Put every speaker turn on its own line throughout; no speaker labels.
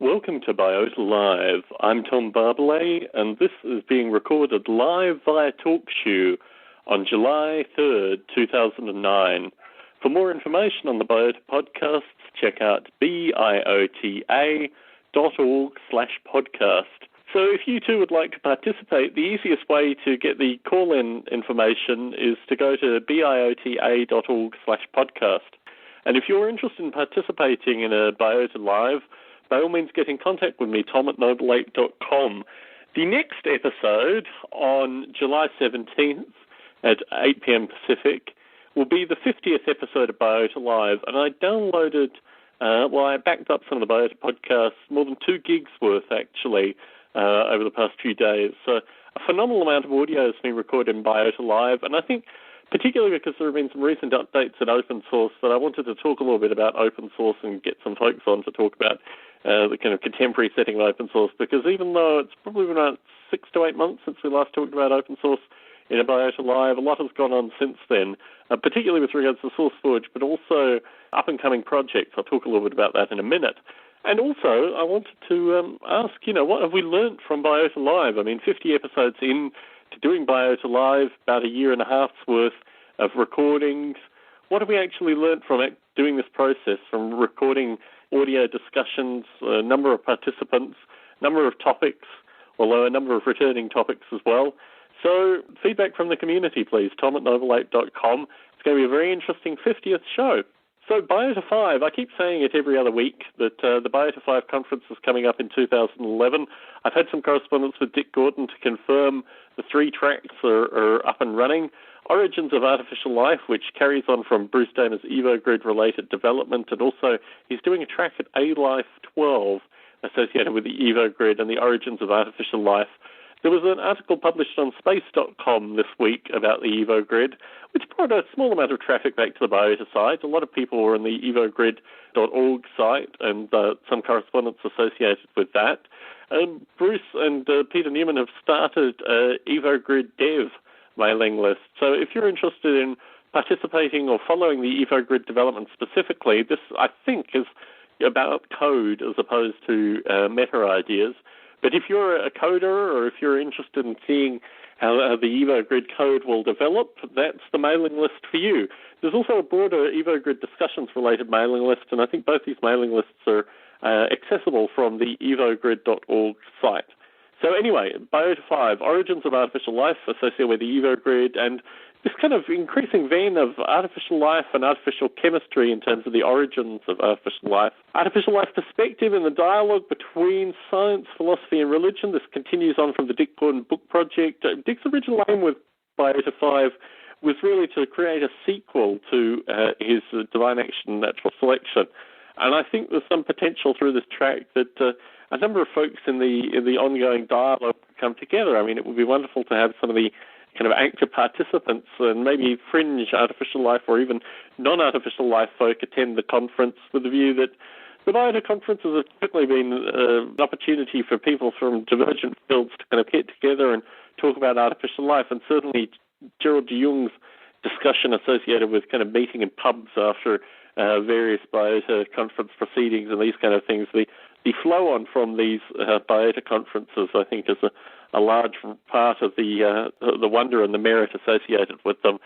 Welcome to Biota Live. I'm Tom Barbalet, and this is being recorded live via TalkShoe on July 3rd, 2009. For more information on the Biota podcasts, check out biota.org/podcast. So if you too would like to participate, the easiest way to get the call-in information is to go to biota.org/podcast. And if you're interested in participating in a Biota Live, by all means get in contact with me, tom@noble8.com. The next episode on July 17th at 8 p.m. Pacific will be the 50th episode of Biota Live, and I downloaded, I backed up some of the Biota podcasts, more than 2 gigs worth actually, over the past few days. So a phenomenal amount of audio has been recorded in Biota Live, and I think particularly because there have been some recent updates at open source that I wanted to talk a little bit about open source and get some folks on to talk about the kind of contemporary setting of open source, because even though it's probably been about 6 to 8 months since we last talked about open source in a Biota Live, a lot has gone on since then, particularly with regards to SourceForge, but also up-and-coming projects. I'll talk a little bit about that in a minute. And also, I wanted to ask, what have we learnt from Biota Live? I mean, 50 episodes in to doing Biota Live, about a year and a half's worth of recordings. What have we actually learnt from it, doing this process, from recording audio discussions, a number of participants, number of topics, although a number of returning topics as well? So feedback from the community, please, tom@noble8.com. It's going to be a very interesting 50th show. So Biota 5, I keep saying it every other week that the Biota 5 conference is coming up in 2011. I've had some correspondence with Dick Gordon to confirm the 3 tracks are up and running. Origins of Artificial Life, which carries on from Bruce Damer's EvoGrid-related development, and also he's doing a track at A-Life 12 associated with the EvoGrid and the origins of artificial life. There was an article published on space.com this week about the EvoGrid, which brought a small amount of traffic back to the Biota site. A lot of people were on the evogrid.org site and some correspondence associated with that. Bruce and Peter Newman have started EvoGrid Dev mailing list. So if you're interested in participating or following the EvoGrid development specifically, this, I think, is about code as opposed to meta ideas. But if you're a coder or if you're interested in seeing how the EvoGrid code will develop, that's the mailing list for you. There's also a broader EvoGrid discussions-related mailing list, and I think both these mailing lists are accessible from the evogrid.org site. So anyway, Biota 5, Origins of Artificial Life associated with the EvoGrid, and this kind of increasing vein of artificial life and artificial chemistry in terms of the origins of artificial life. Artificial life perspective in the dialogue between science, philosophy, and religion. This continues on from the Dick Gordon book project. Dick's original aim with Biota 5 was really to create a sequel to his Divine Action Natural Selection. And I think there's some potential through this track that a number of folks in the ongoing dialogue come together. I mean, it would be wonderful to have some of the kind of active participants and maybe fringe artificial life or even non-artificial life folk attend the conference with the view that the Biota conferences have typically been an opportunity for people from divergent fields to kind of get together and talk about artificial life. And certainly Gerald de Jong's discussion associated with kind of meeting in pubs after various Biota conference proceedings and these kind of things, the flow on from these Biota conferences, I think, is a large part of the wonder and the merit associated with them.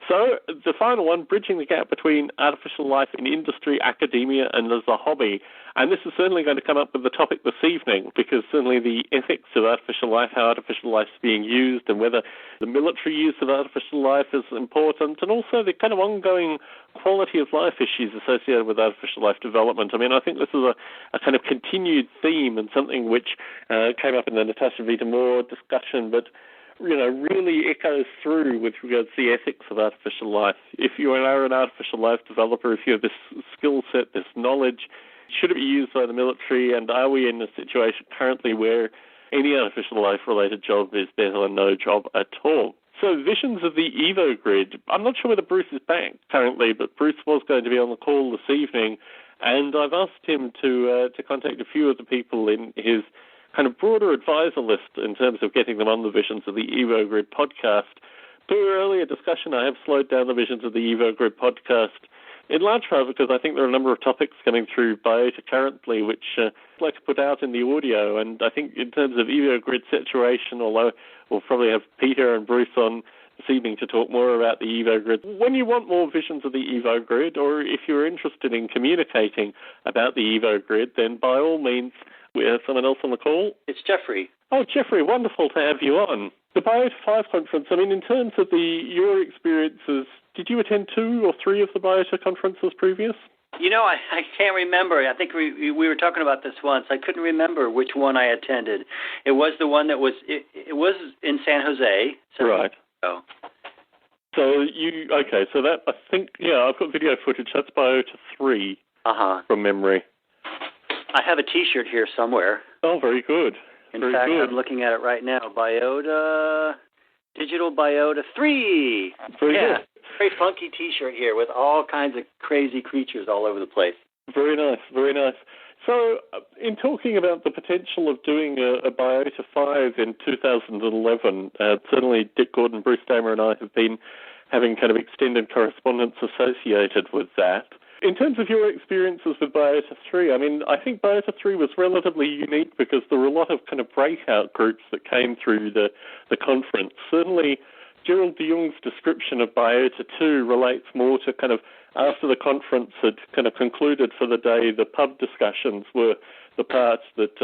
So the final one, bridging the gap between artificial life in industry, academia, and as a hobby. And this is certainly going to come up with the topic this evening, because certainly the ethics of artificial life, how artificial life is being used, and whether the military use of artificial life is important, and also the kind of ongoing quality of life issues associated with artificial life development. I mean, I think this is a kind of continued theme and something which came up in the Natasha Vita-Moore discussion, but really echoes through with regards to the ethics of artificial life. If you are an artificial life developer, if you have this skill set, this knowledge, should it be used by the military? And are we in a situation currently where any artificial life-related job is better than no job at all? So visions of the Evo Grid. I'm not sure whether Bruce is back currently, but Bruce was going to be on the call this evening, and I've asked him to contact a few of the people in his kind of broader advisor list in terms of getting them on the Visions of the Evo Grid podcast. Per earlier discussion, I have slowed down the Visions of the Evo Grid podcast in large part because I think there are a number of topics coming through Biota currently which I'd like to put out in the audio. And I think in terms of Evo Grid saturation, although we'll probably have Peter and Bruce on this evening to talk more about the Evo Grid. When you want more Visions of the Evo Grid, or if you're interested in communicating about the Evo Grid, then by all means, we have someone else on the call.
It's Jeffrey.
Oh, Jeffrey, wonderful to have you on. The Biota 5 conference, I mean, in terms of your experiences, did you attend 2 or 3 of the Biota conferences previous?
I can't remember. I think we were talking about this once. I couldn't remember which one I attended. It was the one that was, it was in San Jose.
Right. So that, I think, I've got video footage. That's Biota 3 from memory.
I have a T-shirt here somewhere.
Oh, very good.
In fact, I'm looking at it right now. Biota, Digital Biota 3.
Very good.
Very funky T-shirt here with all kinds of crazy creatures all over the place.
Very nice, very nice. So, in talking about the potential of doing a Biota 5 in 2011, certainly Dick Gordon, Bruce Damer, and I have been having kind of extended correspondence associated with that. In terms of your experiences with Biota 3, I mean, I think Biota 3 was relatively unique because there were a lot of kind of breakout groups that came through the conference. Certainly, Gerald de Jong's description of Biota 2 relates more to kind of after the conference had kind of concluded for the day, the pub discussions were the parts that,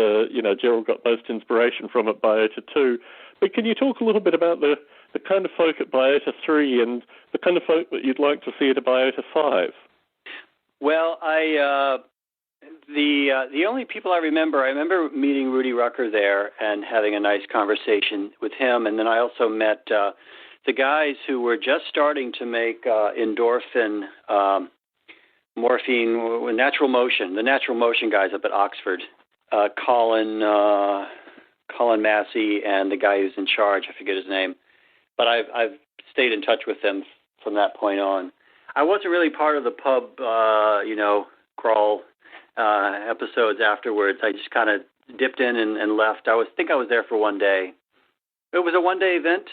Gerald got most inspiration from at Biota 2. But can you talk a little bit about the kind of folk at Biota 3 and the kind of folk that you'd like to see at a Biota 5?
Well, the only people I remember meeting Rudy Rucker there and having a nice conversation with him, and then I also met the guys who were just starting to make endorphin, morphine, natural motion, the natural motion guys up at Oxford, Colin Massey and the guy who's in charge, I forget his name, but I've stayed in touch with them from that point on. I wasn't really part of the pub, crawl episodes afterwards. I just kind of dipped in and left. I think I was there for one day. It was a one-day event.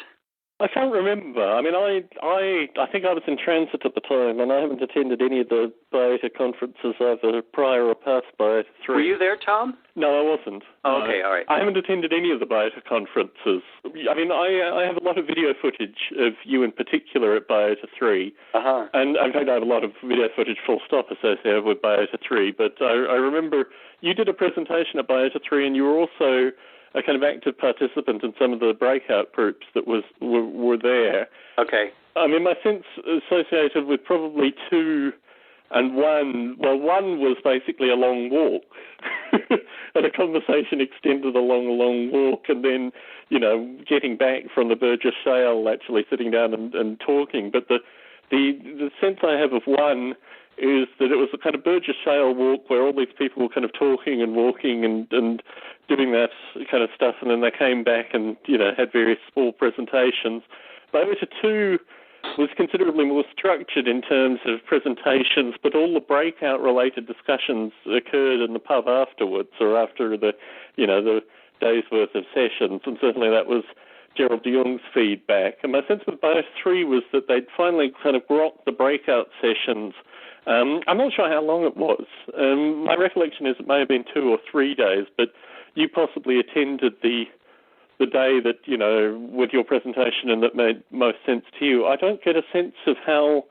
I can't remember. I mean, I think I was in transit at the time, and I haven't attended any of the Biota conferences either prior or past Biota 3.
Were you there, Tom?
No, I wasn't.
Oh, okay, all right.
I haven't attended any of the Biota conferences. I mean, I have a lot of video footage of you in particular at Biota 3. And in fact, I have a lot of video footage full stop associated with Biota 3. But I remember you did a presentation at Biota 3, and you were also a kind of active participant in some of the breakout groups that were there.
Okay.
I mean, my sense associated with probably 2 and 1, well, 1 was basically a long walk, and a conversation extended along a long walk, and then, getting back from the Burgess Shale, actually sitting down and talking. But the sense I have of 1 is that it was a kind of Burgess Shale walk where all these people were kind of talking and walking and doing that kind of stuff, and then they came back and, had various small presentations. Biota 2 was considerably more structured in terms of presentations, but all the breakout-related discussions occurred in the pub afterwards, or after the day's worth of sessions, and certainly that was Gerald de Jong's feedback. And my sense with Biota 3 was that they'd finally kind of rocked the breakout sessions. I'm not sure how long it was. My recollection is it may have been 2 or 3 days, but you possibly attended the the day that, with your presentation and that made most sense to you, I don't get a sense of how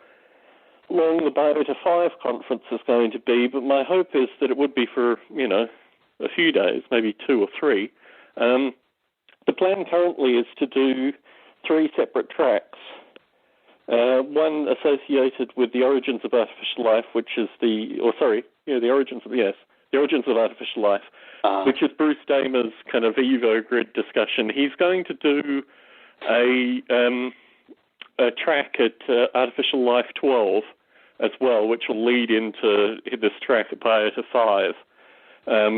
long the Biota 5 conference is going to be, but my hope is that it would be for, a few days, maybe 2 or 3. The plan currently is to do 3 separate tracks. One associated with the origins of artificial life, which is the origins of artificial life, which is Bruce Damer's kind of Evo grid discussion. He's going to do a track at Artificial Life 12 as well, which will lead into this track at Biota 5,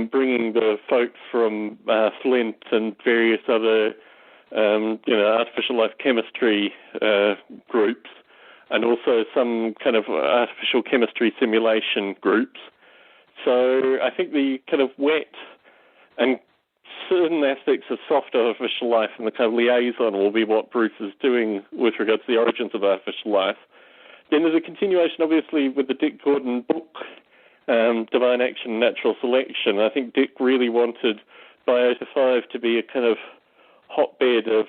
bringing the folks from Flint and various other artificial life chemistry groups, and also some kind of artificial chemistry simulation groups. So I think the kind of wet and certain aspects of soft artificial life and the kind of liaison will be what Bruce is doing with regards to the origins of artificial life. Then there's a continuation, obviously, with the Dick Gordon book, Divine Action, Natural Selection. I think Dick really wanted Biota 5 to be a kind of hotbed of,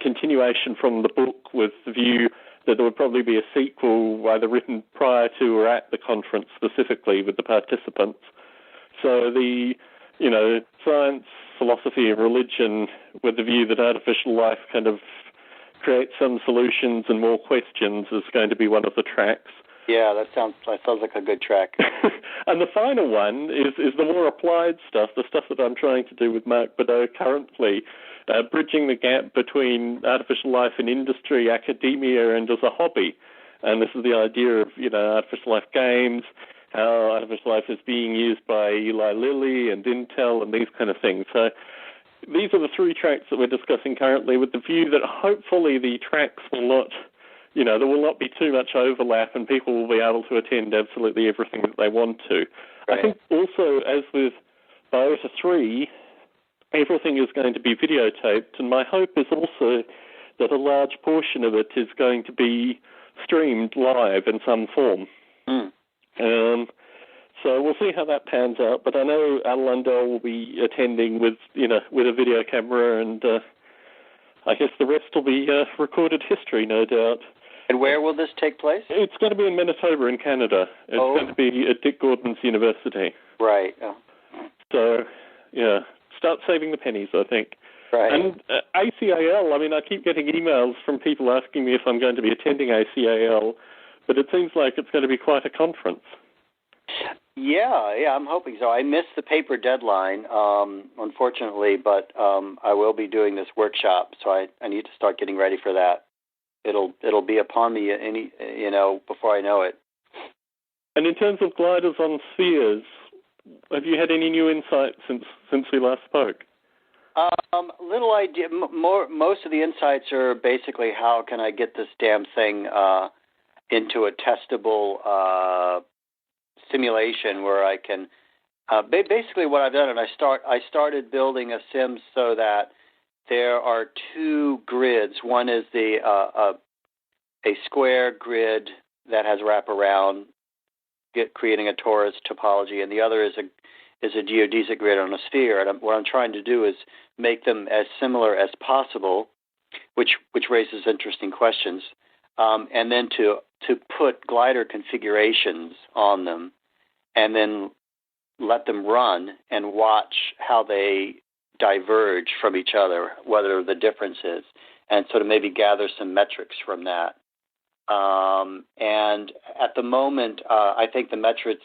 continuation from the book, with the view that there would probably be a sequel either written prior to or at the conference specifically with the participants. So the, science, philosophy, and religion, with the view that artificial life kind of creates some solutions and more questions, is going to be one of the tracks.
Yeah, that sounds like a good track.
And the final one is the more applied stuff, the stuff that I'm trying to do with Mark Badeau currently, bridging the gap between artificial life in industry, academia, and as a hobby. And this is the idea of, artificial life games, how artificial life is being used by Eli Lilly and Intel and these kind of things. So these are the 3 tracks that we're discussing currently, with the view that hopefully the tracks will not, there will not be too much overlap and people will be able to attend absolutely everything that they want to. Right. I think also, as with Biota 3, everything is going to be videotaped, and my hope is also that a large portion of it is going to be streamed live in some form. So we'll see how that pans out, but I know Al Lundell will be attending with a video camera, and I guess the rest will be recorded history, no doubt.
And where will this take place?
It's going to be in Manitoba in Canada. It's going to be at Dick Gordon's University.
Right. Oh.
So, start saving the pennies, I think.
Right.
And ACAL, I keep getting emails from people asking me if I'm going to be attending ACAL, but it seems like it's going to be quite a conference.
Yeah, I'm hoping so. I missed the paper deadline, unfortunately, but I will be doing this workshop, so I need to start getting ready for that. It'll be upon me before I know it.
And in terms of gliders on spheres, have you had any new insights since we last spoke?
Little idea. Most of the insights are basically how can I get this damn thing into a testable simulation where I can. Basically, what I've done, and I started building a sim so that there are 2 grids. One is a square grid that has wraparound, creating a torus topology, and the other is a geodesic grid on a sphere. And what I'm trying to do is make them as similar as possible, which raises interesting questions, and then to put glider configurations on them, and then let them run and watch how they diverge from each other, whether the difference is, and sort of maybe gather some metrics from that. And at the moment, I think the metrics,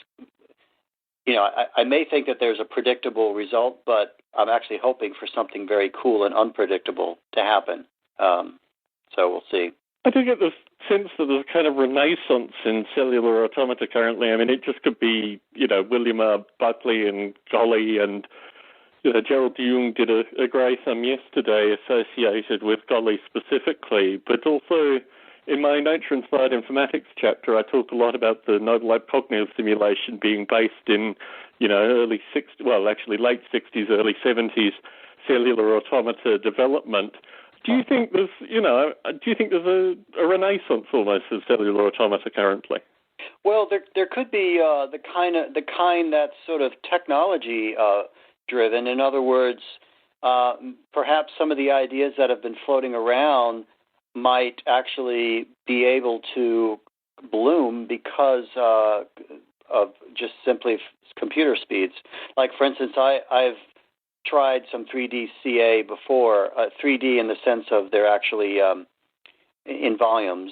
I may think that there's a predictable result, but I'm actually hoping for something very cool and unpredictable to happen. So we'll see.
I do get the sense that there's a kind of renaissance in cellular automata currently. It just could be, William R. Buckley and Golly, and Gerald Jung did a great yesterday associated with Golly specifically, but also in my Nature-Inspired Informatics chapter, I talk a lot about the Nodal Lab cognitive simulation being based in, late 60s, early 70s cellular automata development. Do you think there's, a renaissance almost of cellular automata currently?
Well, there could be the kind that's sort of technology driven. In other words, perhaps some of the ideas that have been floating around might actually be able to bloom because of just simply computer speeds. Like, for instance, I've tried some 3D CA before, 3D in the sense of they're actually in volumes,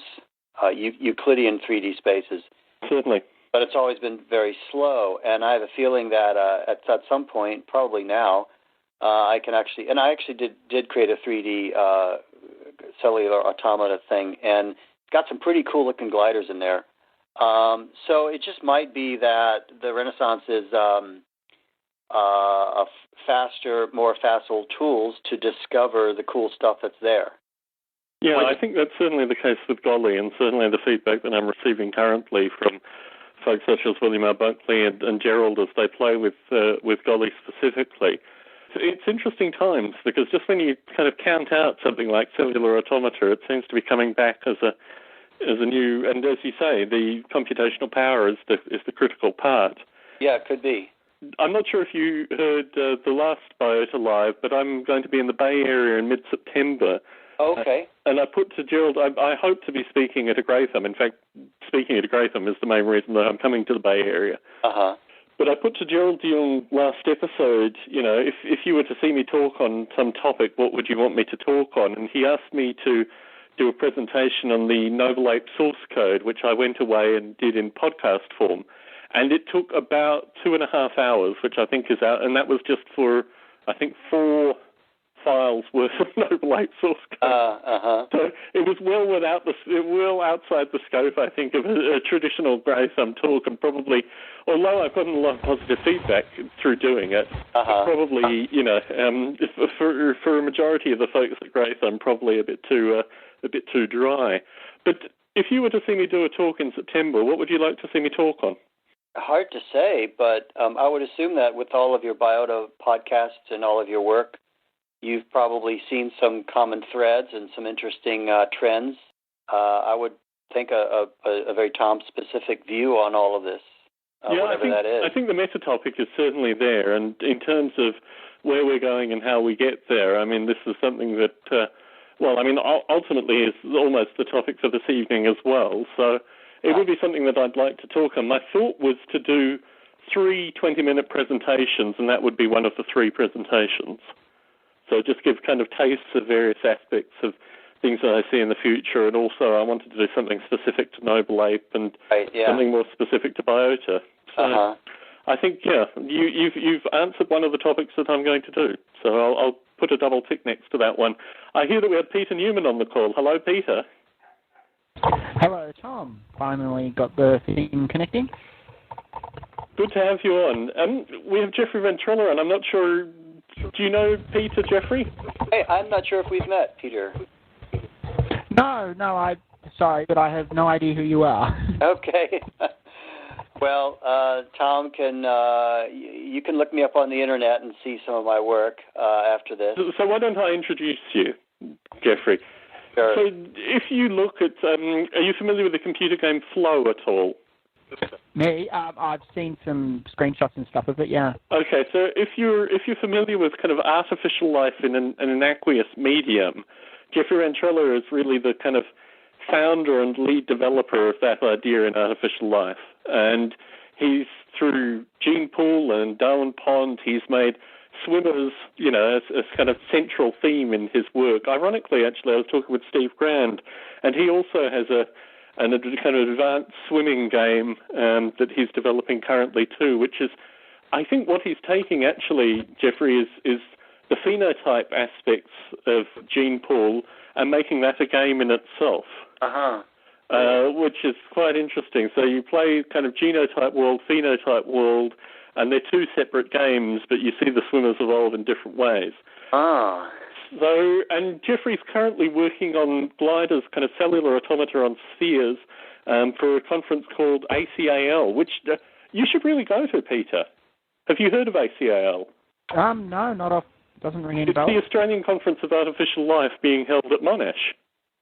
Euclidean 3D spaces.
Certainly.
But it's always been very slow, and I have a feeling that at some point, probably now, I can actually, and I actually did create a 3D cellular automata thing, and it's got some pretty cool looking gliders in there. So it just might be that the Renaissance is faster, more facile tools to discover the cool stuff that's there.
Yeah, I think that's certainly the case with Golly, and certainly the feedback that I'm receiving currently from folks such as William R. Buckley and Gerald as they play with Golly specifically. It's interesting times, because just when you kind of count out something like cellular automata, it seems to be coming back as a new, and as you say, the computational power is the critical part.
Yeah, it could be.
I'm not sure if you heard the last Biota Live, but I'm going to be in the Bay Area in mid-September.
Okay.
And I put to Gerald, I hope to be speaking at a Gratham. In fact, speaking at a Gratham is the main reason that I'm coming to the Bay Area.
Uh-huh.
But I put to Gerald Young last episode, if you were to see me talk on some topic, what would you want me to talk on? And he asked me to do a presentation on the Noble Ape source code, which I went away and did in podcast form. And it took about 2.5 hours, which I think is out, and that was just for, I think, 4 files worth of Noble Ape source code. So it was well outside the scope, I think, of a traditional Gratham talk, and probably, although I've gotten a lot of positive feedback through doing it, probably, for a majority of the folks at Gratham, probably a bit too dry. But if you were to see me do a talk in September, what would you like to see me talk on?
Hard to say, but I would assume that with all of your Biota podcasts and all of your work, you've probably seen some common threads and some interesting trends. I would think a very Tom-specific view on all of this, whatever that is.
I think the meta-topic is certainly there, and in terms of where we're going and how we get there, I mean, this is something that, ultimately is almost the topic for this evening as well, so it would be something that I'd like to talk on. My thought was to do 3 20-minute presentations, and that would be one of the 3 presentations. So just give kind of tastes of various aspects of things that I see in the future, and also I wanted to do something specific to Noble Ape and something more specific to Biota. So I think, you've answered one of the topics that I'm going to do. So I'll put a double tick next to that one. I hear that we have Peter Newman on the call. Hello, Peter.
Hello, Tom. Finally got the thing connecting.
Good to have you on. We have Jeffrey Ventrella, and I'm not sure, do you know Peter, Jeffrey?
Hey, I'm not sure if we've met, Peter.
No, sorry, but I have no idea who you are.
Okay. Well, Tom, you can look me up on the internet and see some of my work after this.
So why don't I introduce you, Jeffrey?
Sure.
So if you look at, are you familiar with the computer game Flow at all?
Me? I've seen some screenshots and stuff of it, yeah.
Okay, so if you're familiar with kind of artificial life in an aqueous medium, Jeffrey Ventrella is really the kind of founder and lead developer of that idea in artificial life. And he's, through gene pool and Darwin Pond, he's made swimmers, as kind of central theme in his work. Ironically, actually, I was talking with Steve Grand, and he also has a kind of advanced swimming game that he's developing currently too, which is, I think what he's taking actually, Jeffrey, is the phenotype aspects of gene pool and making that a game in itself. Which is quite interesting. So you play kind of genotype world, phenotype world, and they're 2 separate games, but you see the swimmers evolve in different ways. So, and Jeffrey's currently working on gliders, kind of cellular automata on spheres, for a conference called ACAL, which you should really go to, Peter. Have you heard of ACAL?
No, not off. Doesn't ring any bells.
It's the Australian Conference of Artificial Life being held at Monash.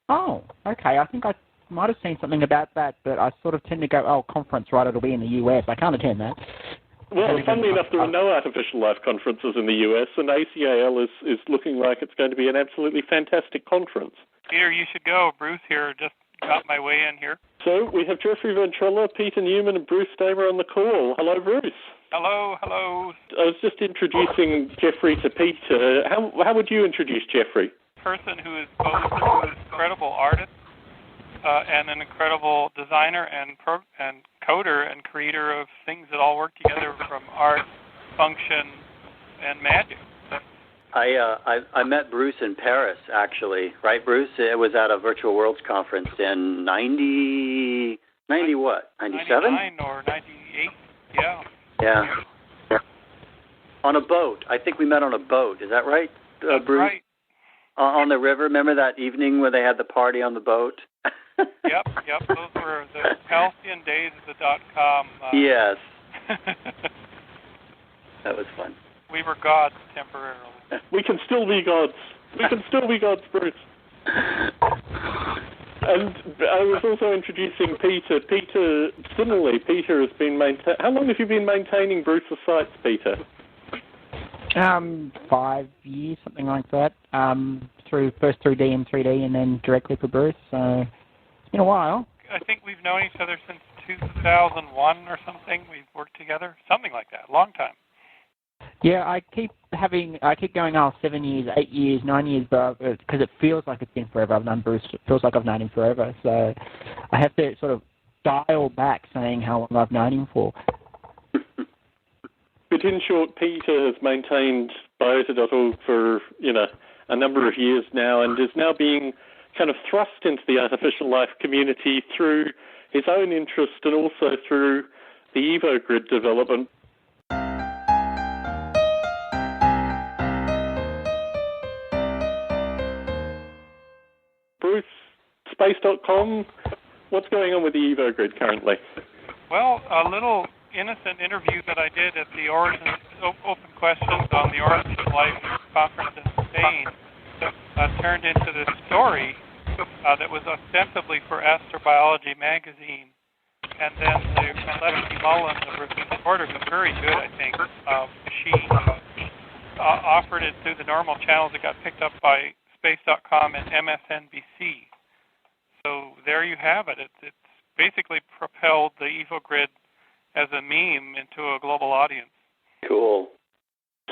Oh, okay. I think I might have seen something about that, but I sort of tend to go, conference, right, it'll be in the US. I can't attend that.
Well, funnily enough, there are no artificial life conferences in the US, and ACAL is looking like it's going to be an absolutely fantastic conference.
Peter, you should go. Bruce here just got my way in here.
So we have Jeffrey Ventrella, Peter Newman, and Bruce Damer on the call. Hello, Bruce.
Hello, hello.
I was just introducing Jeffrey to Peter. How would you introduce Jeffrey?
Person who is both an incredible artist and an incredible designer and coder and creator of things that all work together from art, function, and magic.
I met Bruce in Paris, actually. Right, Bruce? It was at a Virtual Worlds conference in 90 what? 97?
99 or 98, yeah.
Yeah. On a boat. I think we met on a boat. Is that right, Bruce?
Right.
On the river. Remember that evening where they had the party on the boat?
Yep. Those were the halcyon days of the .com.
Yes. That was fun.
We were gods temporarily.
We can still be gods. We can still be gods, Bruce. And I was also introducing Peter. Similarly, Peter has been how long have you been maintaining Bruce's sites, Peter?
5 years, something like that. First through DM3D and then directly for Bruce. So it's been a while.
I think we've known each other since 2001 or something. We've worked together, something like that. Long time.
Yeah, I keep going, 7 years, 8 years, 9 years, because it feels like it's been forever. I've known Bruce. It feels like I've known him forever. So I have to sort of dial back saying how long I've known him for.
But in short, Peter has maintained Biota.org for, a number of years now and is now being kind of thrust into the artificial life community through his own interest and also through the EvoGrid development. Bruce, Space.com, what's going on with the EvoGrid currently?
Well, a little innocent interview that I did at the Origins Open Questions on the Origins Life Conference in Spain turned into this story that was ostensibly for Astrobiology magazine. And then Leslie Mullen, the reporter, who's very good, I think, she offered it through the normal channels. It got picked up by Space.com and MSNBC. So there you have it. It's basically propelled the EvoGrid as a meme into a global audience.
Cool.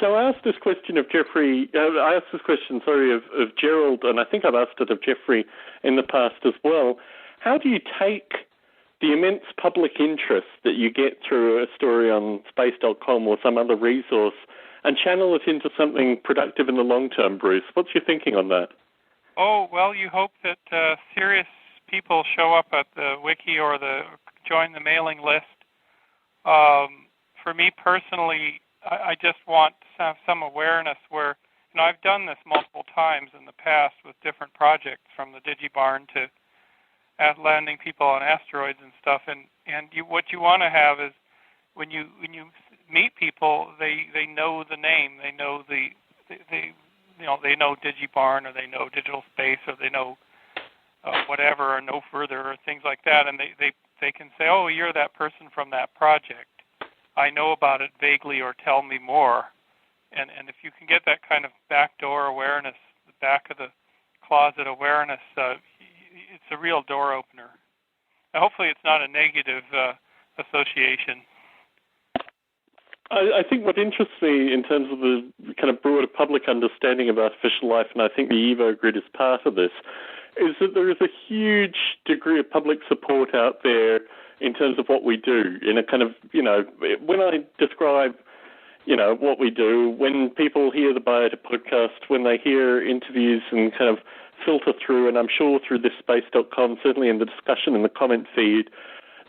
So I asked this question of Jeffrey. Of Gerald, and I think I've asked it of Jeffrey in the past as well. How do you take the immense public interest that you get through a story on Space.com or some other resource and channel it into something productive in the long term, Bruce? What's your thinking on that?
Oh, well, you hope that serious people show up at the wiki or join the mailing list. For me personally, I just want to have some awareness where, I've done this multiple times in the past with different projects, from the DigiBarn to landing people on asteroids and stuff. And what you want to have is when you meet people, they know the name, they know they know DigiBarn, or they know Digital Space, or they know whatever, or No Further, or things like that, and they can say, oh, you're that person from that project. I know about it vaguely, or tell me more. And if you can get that kind of backdoor awareness, the back of the closet awareness, it's a real door opener. And hopefully it's not a negative association.
I think what interests me in terms of the kind of broader public understanding of artificial life, and I think the EvoGrid is part of this, is that there is a huge degree of public support out there in terms of what we do. In a kind of, when I describe, what we do, when people hear the Biota podcast, when they hear interviews and kind of filter through, and I'm sure through this Space.com, certainly in the discussion in the comment feed,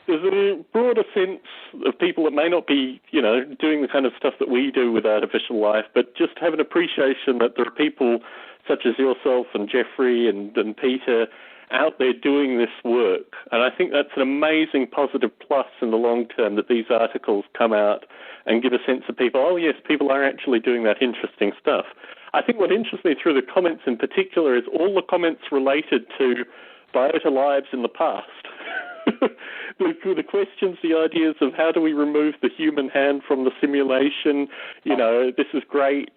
there's a broader sense of people that may not be, doing the kind of stuff that we do with artificial life, but just have an appreciation that there are people such as yourself and Jeffrey and Peter out there doing this work. And I think that's an amazing positive plus in the long term, that these articles come out and give a sense of people, oh yes, people are actually doing that interesting stuff. I think what interests me through the comments in particular is all the comments related to Biota Lives in the past. the questions, the ideas of how do we remove the human hand from the simulation, this is great,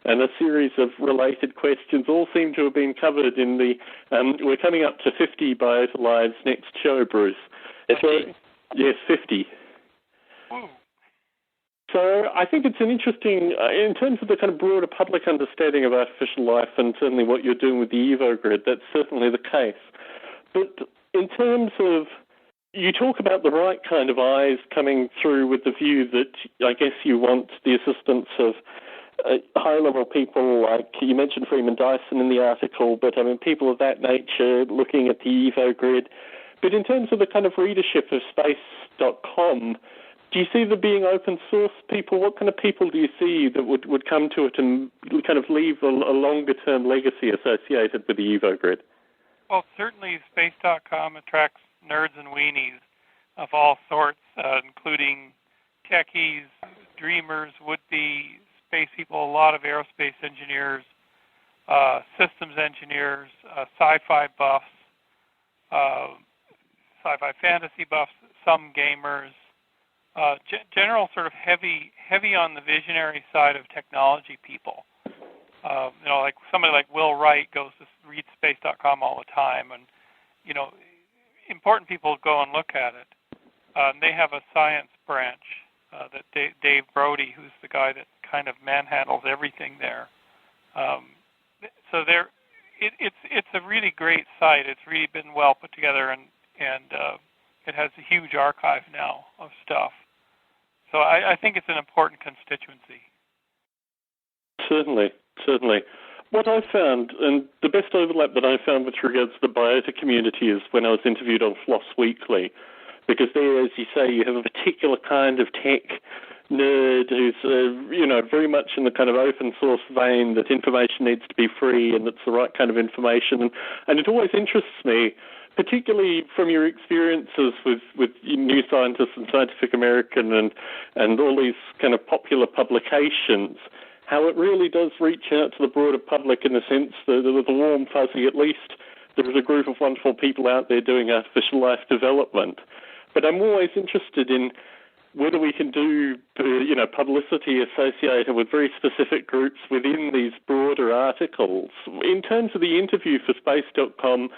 and a series of related questions all seem to have been covered in the, we're coming up to 50 Biota Lives next show, Bruce.
50?
So, yes, 50.
Ooh.
So I think it's an interesting, in terms of the kind of broader public understanding of artificial life and certainly what you're doing with the EvoGrid, that's certainly the case. But in terms of, you talk about the right kind of eyes coming through with the view that I guess you want the assistance of high-level people like, you mentioned Freeman Dyson in the article, but I mean people of that nature looking at the EvoGrid. But in terms of the kind of readership of space.com, do you see there being open source people? What kind of people do you see that would come to it and kind of leave a longer-term legacy associated with the EvoGrid?
Well, certainly space.com attracts nerds and weenies of all sorts, including techies, dreamers, would-be space people, a lot of aerospace engineers, systems engineers, sci-fi buffs, sci-fi fantasy buffs, some gamers, general sort of heavy on the visionary side of technology people. Like somebody like Will Wright goes to read space.com all the time, and important people go and look at it. They have a science branch that Dave Brody, who's the guy that kind of manhandles everything there. So it's a really great site. It's really been well put together, and it has a huge archive now of stuff. So I think it's an important constituency.
Certainly. What I found, and the best overlap that I found with regards to the Biota community is when I was interviewed on Floss Weekly, because there, as you say, you have a particular kind of tech nerd who's, very much in the kind of open source vein that information needs to be free and it's the right kind of information. And it always interests me, particularly from your experiences with New Scientist and Scientific American and all these kind of popular publications, how it really does reach out to the broader public in the sense that with a warm fuzzy, at least there is a group of wonderful people out there doing artificial life development. But I'm always interested in whether we can do, publicity associated with very specific groups within these broader articles. In terms of the interview for Space.com,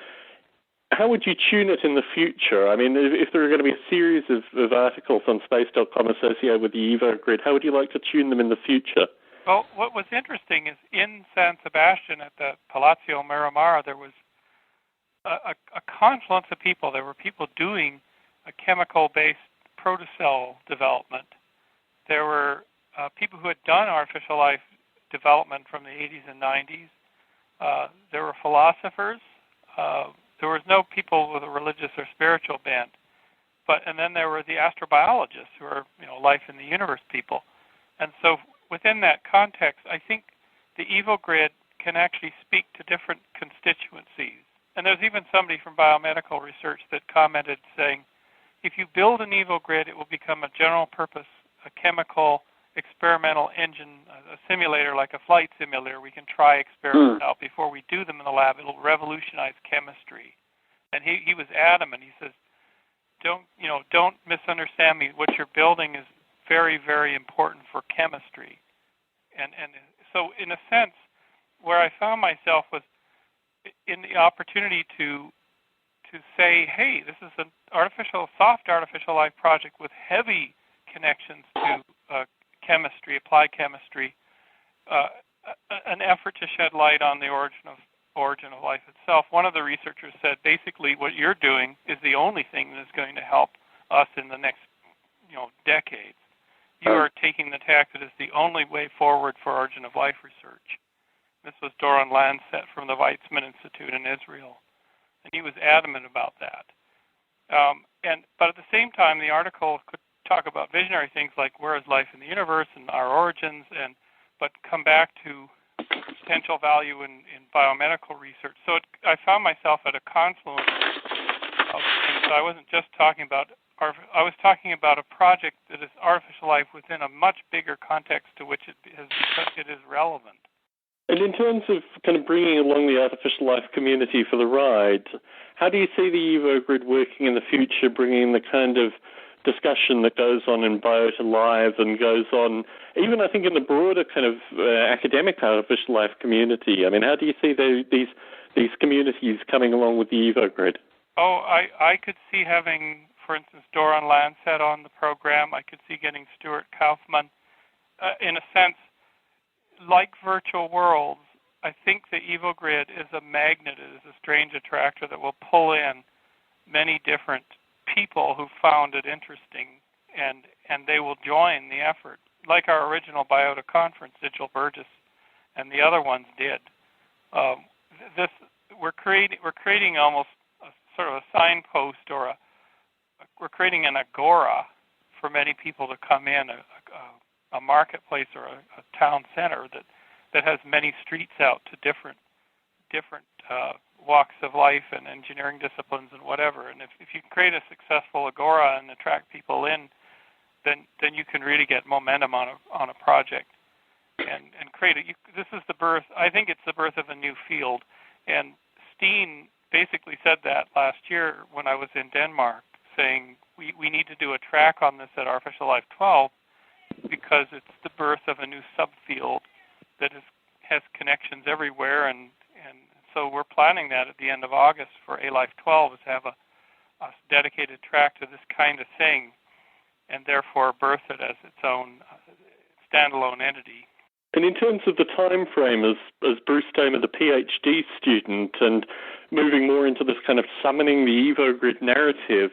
how would you tune it in the future? I mean, if there are going to be a series of articles on Space.com associated with the EvoGrid, how would you like to tune them in the future?
Well, what was interesting is in San Sebastian at the Palazzo Miramar, there was a confluence of people. There were people doing a chemical-based protocell development. There were people who had done artificial life development from the 80s and 90s. There were philosophers. There was no people with a religious or spiritual bent. And then there were the astrobiologists who are, life in the universe people. And so within that context, I think the EvoGrid can actually speak to different constituencies. And there's even somebody from biomedical research that commented saying, if you build an EvoGrid, it will become a general purpose, a chemical experimental engine, a simulator like a flight simulator. We can try experiments out before we do them in the lab. It'll revolutionize chemistry. And he was adamant. He says, don't misunderstand me. What you're building is very, very important for chemistry. And so in a sense, where I found myself was in the opportunity to say, hey, this is an soft artificial life project with heavy connections to chemistry, applied chemistry, an effort to shed light on the origin of life itself. One of the researchers said, basically, what you're doing is the only thing that's going to help us in the next, decades. You are taking the tack that is the only way forward for origin of life research. This was Doron Landset from the Weizmann Institute in Israel, and he was adamant about that. But at the same time, the article could talk about visionary things like where is life in the universe and our origins, but come back to potential value in biomedical research. So I found myself at a confluence of things. I wasn't just talking about I was talking about a project that is artificial life within a much bigger context to which it is relevant.
And in terms of kind of bringing along the artificial life community for the ride, how do you see the EvoGrid working in the future, bringing the kind of discussion that goes on in Biota Live and goes on even, I think, in the broader kind of academic artificial life community? I mean, how do you see these communities coming along with the EvoGrid?
Oh, I could see having, for instance, Doran Lansett on the program. I could see getting Stuart Kaufman. In a sense, like virtual worlds, I think the EvoGrid is a magnet, it is a strange attractor that will pull in many different people who found it interesting, and they will join the effort, like our original Biota conference, Digil Burgess, and the other ones did. We're creating almost a sort of a signpost, or we're creating an agora for many people to come in, a marketplace or a town center that has many streets out to different walks of life and engineering disciplines and whatever. And if you create a successful agora and attract people in, then you can really get momentum on a project and create it. This is the birth. I think it's the birth of a new field. And Steen basically said that last year when I was in Denmark, saying we need to do a track on this at Artificial Life 12 because it's the birth of a new subfield that has connections everywhere, and so we're planning that at the end of August for A-Life 12 is to have a dedicated track to this kind of thing, and therefore birth it as its own standalone entity.
And in terms of the time frame, as Bruce Damer, the PhD student, and moving more into this kind of summoning the EvoGrid narrative,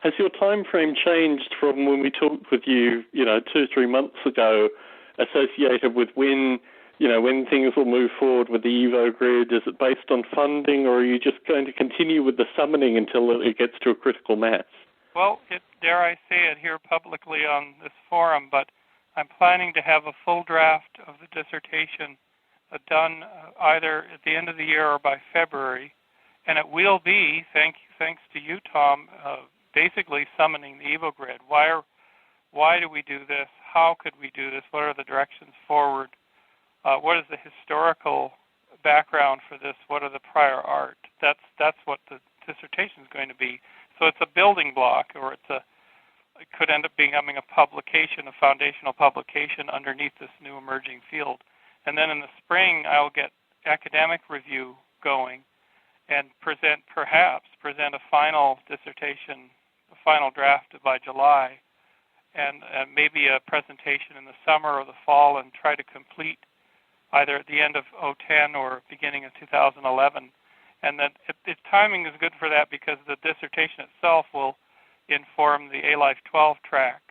has your time frame changed from when we talked with you, 2 or 3 months ago, associated with when things will move forward with the EvoGrid? Is it based on funding, or are you just going to continue with the summoning until it gets to a critical mass?
Well, dare I say it here publicly on this forum, but I'm planning to have a full draft of the dissertation done either at the end of the year or by February, and it will be, thanks to you, Tom, basically summoning the EvoGrid. Why do we do this? How could we do this? What are the directions forward? What is the historical background for this? What are the prior art? That's what the dissertation is going to be. So it's a building block, or it could end up becoming a publication, a foundational publication underneath this new emerging field. And then in the spring, I'll get academic review going and present a final dissertation, a final draft by July, and maybe a presentation in the summer or the fall, and try to complete either at the end of 2010 or beginning of 2011. And that the timing is good for that because the dissertation itself will inform the A-Life 12 track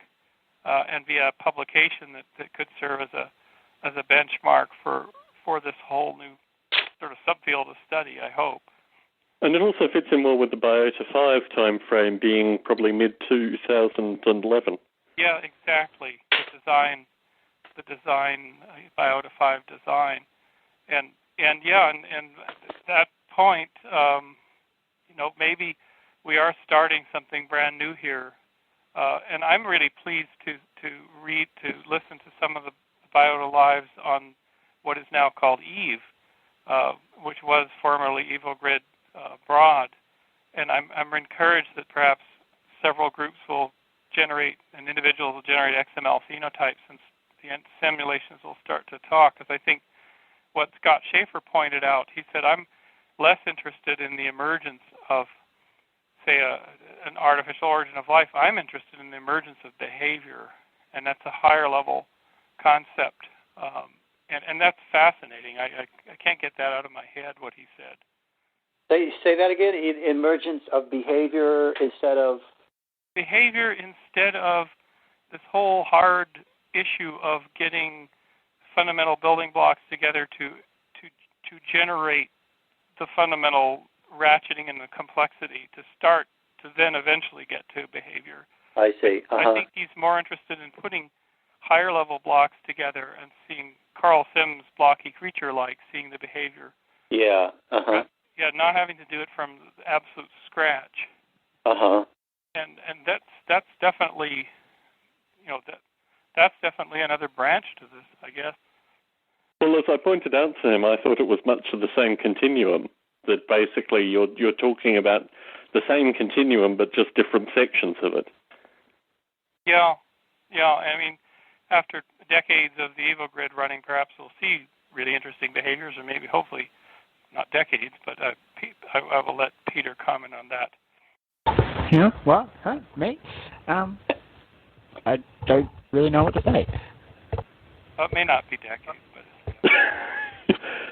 and be a publication that could serve as a benchmark for this whole new sort of subfield of study, I hope.
And it also fits in well with the Biota 5 time frame being probably mid-2011.
Yeah, exactly. The design, Biota 5 design, and that point, maybe we are starting something brand new here, and I'm really pleased to listen to some of the Biota Lives on what is now called EVE, which was formerly EvoGrid Broad, and I'm encouraged that perhaps several groups will generate, and individuals will generate XML phenotypes, and the simulations will start to talk. Because I think what Scott Schaefer pointed out, he said, I'm less interested in the emergence of, say, an artificial origin of life. I'm interested in the emergence of behavior, and that's a higher level concept, and that's fascinating. I can't get that out of my head, what he said.
Say that again, emergence of behavior instead of
this whole hard issue of getting fundamental building blocks together to generate the fundamental ratcheting and the complexity to start to then eventually get to behavior.
I see.
I think he's more interested in putting higher level blocks together and seeing Carl Sims' blocky creature-like, seeing the behavior.
Yeah.
Yeah, not having to do it from absolute scratch. And that's definitely, that's definitely another branch to this, I guess.
Well, as I pointed out to him, I thought it was much of the same continuum, that basically you're talking about the same continuum but just different sections of it.
Yeah. I mean, after decades of the EvoGrid running, perhaps we'll see really interesting behaviors, or maybe, hopefully, not decades, but I will let Peter comment on that.
Yeah, well, me? I don't really know what to say.
It may not be decades, but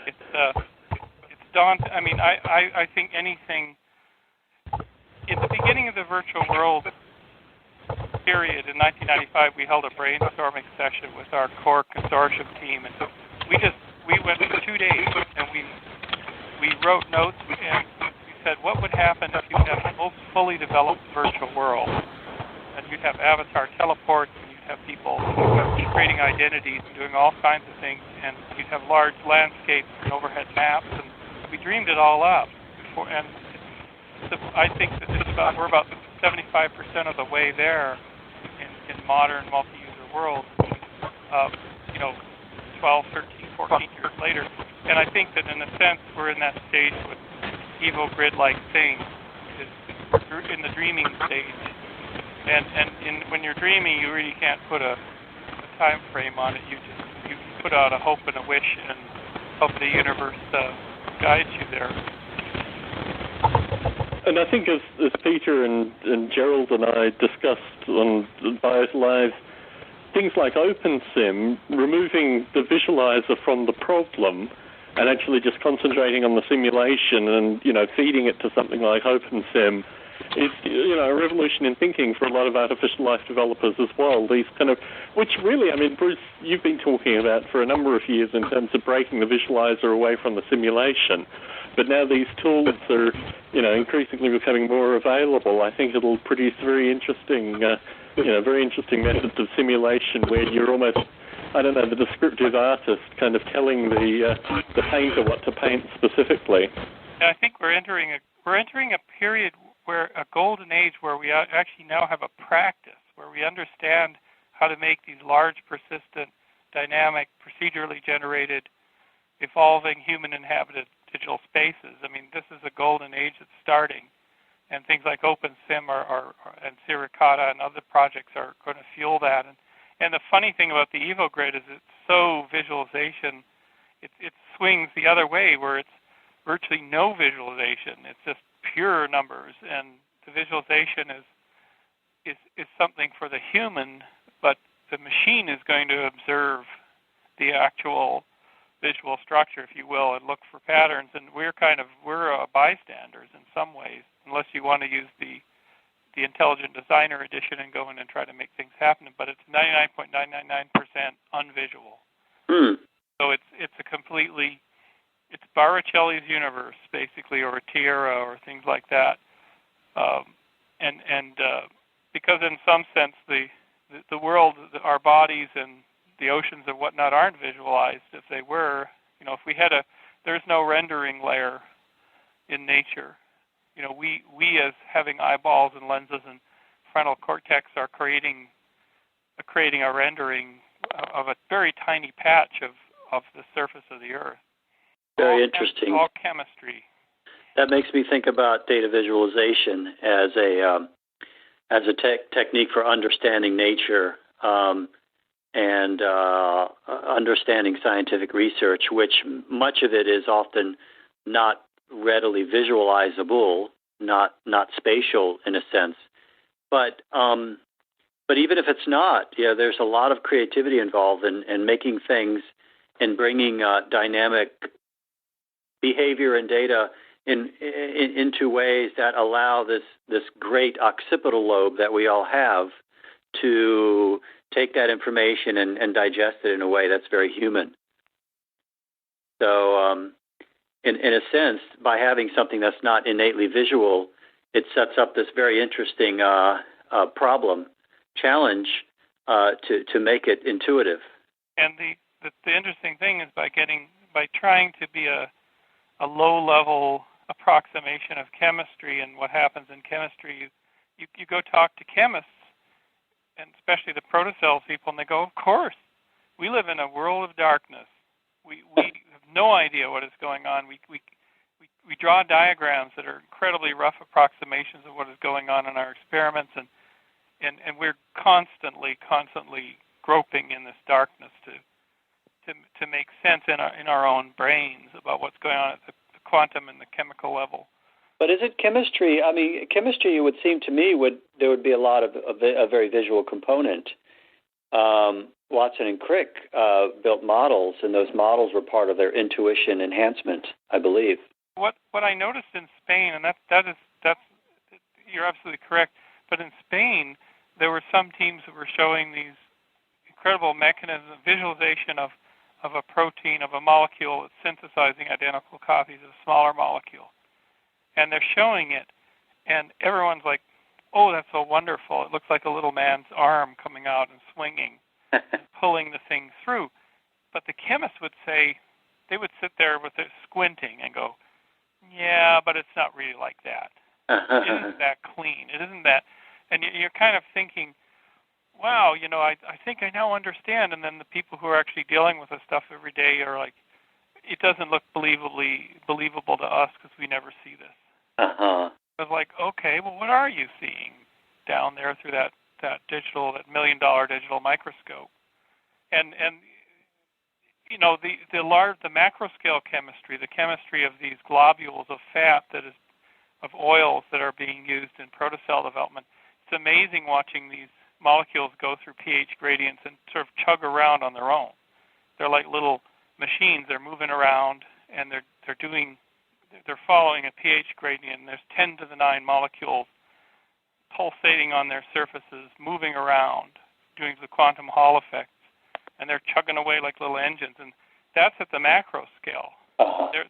it's daunting. I mean, I think anything. In the beginning of the virtual world period in 1995, we held a brainstorming session with our core consortium team, and we went for 2 days, and we wrote notes, and we said, what would happen if you had a fully developed virtual world, and you'd have avatar teleports, and you'd have people creating identities and doing all kinds of things, and you'd have large landscapes and overhead maps, and we dreamed it all up before, and I think that we're about 75% of the way there in modern multi-user worlds, 12, 13, 14 years later. And I think that in a sense we're in that stage with EvoGrid-like things, in the dreaming stage. And when you're dreaming, you really can't put a time frame on it. You put out a hope and a wish and hope the universe guides you there.
And I think as Peter and Gerald and I discussed on Biota Live, things like OpenSim, removing the visualizer from the problem and actually just concentrating on the simulation and, feeding it to something like OpenSim is, a revolution in thinking for a lot of artificial life developers as well. These kind of, which really, I mean, Bruce, you've been talking about for a number of years in terms of breaking the visualizer away from the simulation. But now these tools are, increasingly becoming more available. I think it'll produce very interesting methods of simulation where you're almost, the descriptive artist kind of telling the painter what to paint specifically.
I think we're entering a period where a golden age where we actually now have a practice where we understand how to make these large, persistent, dynamic, procedurally generated, evolving human-inhabited digital spaces. I mean, this is a golden age that's starting, and things like OpenSim and Siricata and other projects are going to fuel that. And the funny thing about the EvoGrid is it's so visualization, it swings the other way where it's virtually no visualization. It's just pure numbers, and the visualization is something for the human, but the machine is going to observe the actual visual structure, if you will, and look for patterns. And we're bystanders in some ways, unless you want to use the Intelligent Designer edition and go in and try to make things happen. But it's 99.999% unvisual. So it's Barricelli's universe, basically, or a Tierra, or things like that. Because in some sense the world, our bodies and the oceans and whatnot aren't visualized. If they were, if we had there's no rendering layer in nature. We as having eyeballs and lenses and frontal cortex are creating a rendering of a very tiny patch of the surface of the Earth.
Very interesting.
All chemistry.
That makes me think about data visualization as a technique for understanding nature. And understanding scientific research, which much of it is often not readily visualizable, not spatial in a sense. But even if it's not, there's a lot of creativity involved in making things and bringing dynamic behavior and data into ways that allow this great occipital lobe that we all have to take that information and digest it in a way that's very human. So, in a sense, by having something that's not innately visual, it sets up this very interesting challenge to make it intuitive.
And the interesting thing is by trying to be a low-level approximation of chemistry and what happens in chemistry, you go talk to chemists, and especially the protocell people, and they go, of course, we live in a world of darkness. We have no idea what is going on. We draw diagrams that are incredibly rough approximations of what is going on in our experiments, and we're constantly groping in this darkness to make sense in our own brains about what's going on at the quantum and the chemical level.
But is it chemistry? I mean, chemistry, it would seem to me, there would be a lot of a very visual component. Watson and Crick built models, and those models were part of their intuition enhancement, I believe.
What I noticed in Spain, and that's you're absolutely correct, but in Spain there were some teams that were showing these incredible mechanisms, visualization of a protein, of a molecule that's synthesizing identical copies of a smaller molecule. And they're showing it, and everyone's like, oh, that's so wonderful. It looks like a little man's arm coming out and swinging and pulling the thing through. But the chemists would say, they would sit there with their squinting and go, yeah, but it's not really like that. It isn't that clean. It isn't that. And you're kind of thinking, wow, I think I now understand. And then the people who are actually dealing with this stuff every day are like, it doesn't look believable to us because we never see this. It's like, okay, well, what are you seeing down there through that $1 million digital microscope? And the macro scale chemistry, the chemistry of these globules of fat of oils that are being used in protocell development. It's amazing watching these molecules go through pH gradients and sort of chug around on their own. They're like little machines. They're moving around, and they're following a pH gradient, and there's 10 to the 9 molecules pulsating on their surfaces, moving around, doing the quantum Hall effects, and they're chugging away like little engines. And that's at the macro scale.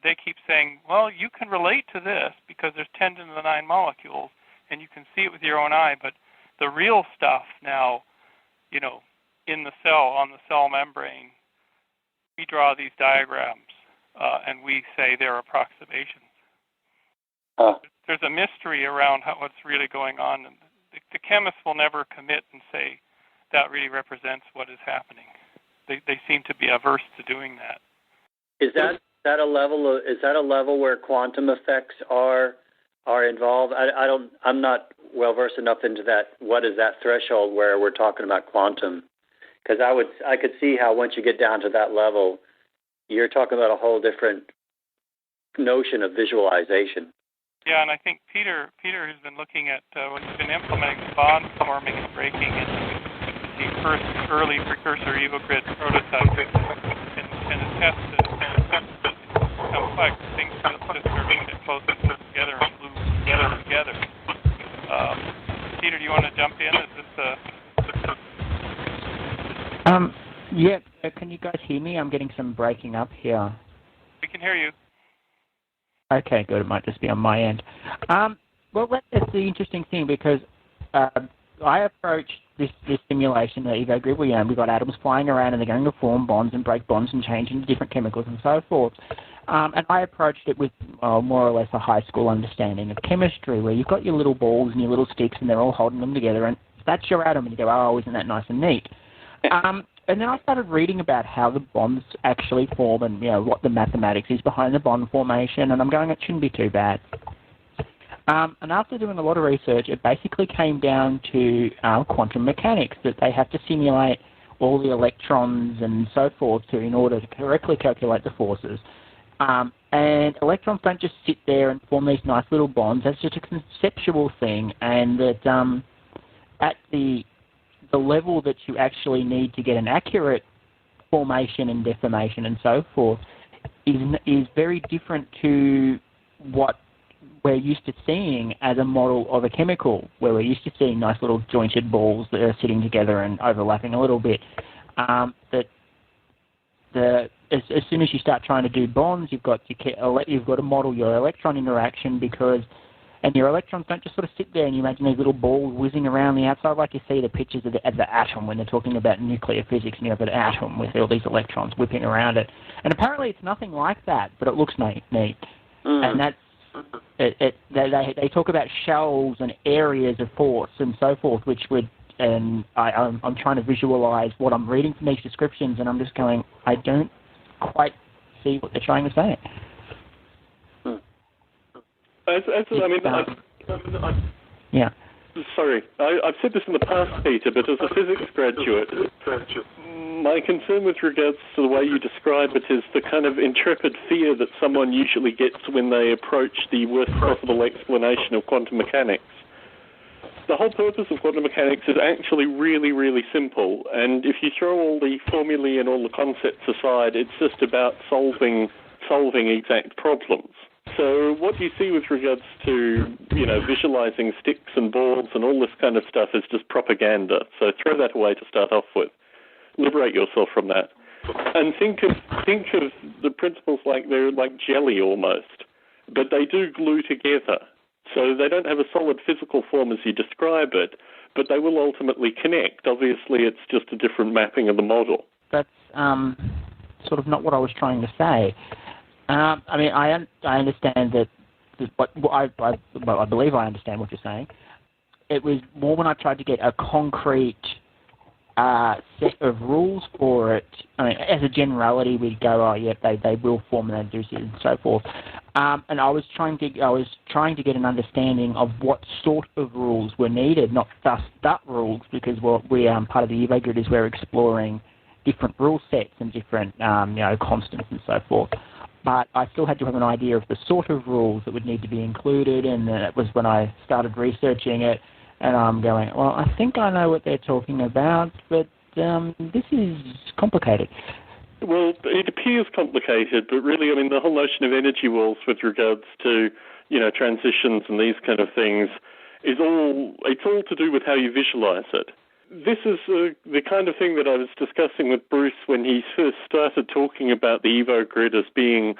They keep saying, well, you can relate to this because there's 10 to the 9 molecules, and you can see it with your own eye, but the real stuff now, in the cell, on the cell membrane, we draw these diagrams, and we say they're approximations. There's a mystery around what's really going on, and the chemists will never commit and say that really represents what is happening. They seem to be averse to doing that.
Is that a level where quantum effects are involved? I'm not well versed enough into that. What is that threshold where we're talking about quantum? Because I could see how once you get down to that level, you're talking about a whole different notion of visualization.
Yeah, and I think Peter has been looking at when he's been implementing the bond forming and breaking and the first early precursor EvoGrid prototype and the test complex things just are being closer together and glue together. Peter, do you want to jump in? Is this
Yeah, can you guys hear me? I'm getting some breaking up here.
We can hear you.
Okay, good. It might just be on my end. Well, that's the interesting thing because I approached this simulation, the EvoGrid, where we've got atoms flying around and they're going to form bonds and break bonds and change into different chemicals and so forth. And I approached it with more or less a high school understanding of chemistry, where you've got your little balls and your little sticks and they're all holding them together, and that's your atom, and you go, oh, isn't that nice and neat? And then I started reading about how the bonds actually form and, what the mathematics is behind the bond formation, and I'm going, it shouldn't be too bad. And after doing a lot of research, it basically came down to quantum mechanics, that they have to simulate all the electrons and so forth in order to correctly calculate the forces. And electrons don't just sit there and form these nice little bonds. That's just a conceptual thing, and that at the level that you actually need to get an accurate formation and deformation and so forth is very different to what we're used to seeing as a model of a chemical, where we're used to seeing nice little jointed balls that are sitting together and overlapping a little bit. As soon as you start trying to do bonds, you've got to model your electron interaction, and your electrons don't just sort of sit there and you imagine these little balls whizzing around the outside like you see the pictures of the atom when they're talking about nuclear physics, and you have an atom with all these electrons whipping around it. And apparently it's nothing like that, but it looks neat. And that's they talk about shells and areas of force and so forth, I'm trying to visualize what I'm reading from these descriptions, and I'm just going, I don't quite see what they're trying to say. Yeah.
Sorry, I've said this in the past, Peter, but as a physics graduate, my concern with regards to the way you describe it is the kind of intrepid fear that someone usually gets when they approach the worst possible explanation of quantum mechanics. The whole purpose of quantum mechanics is actually really, really simple, and if you throw all the formulae and all the concepts aside, it's just about solving exact problems. So what you see with regards to, visualizing sticks and balls and all this kind of stuff is just propaganda. So throw that away to start off with. Liberate yourself from that. And think of the principles like they're like jelly almost, but they do glue together. So they don't have a solid physical form as you describe it, but they will ultimately connect. Obviously, it's just a different mapping of the model.
That's sort of not what I was trying to say. I understand that. I believe I understand what you're saying. It was more when I tried to get a concrete set of rules for it. I mean, as a generality, we'd go, oh yeah, they will form and do and so forth. And I was trying to get an understanding of what sort of rules were needed, not just that rules, because we part of the Evo Grid is we're exploring different rule sets and different constants and so forth. But I still had to have an idea of the sort of rules that would need to be included, and that was when I started researching it. And I'm going, well, I think I know what they're talking about, but this is complicated.
Well, it appears complicated, but really, the whole notion of energy walls with regards to, transitions and these kind of things it's all to do with how you visualize it. This is the kind of thing that I was discussing with Bruce when he first started talking about the Evo Grid as being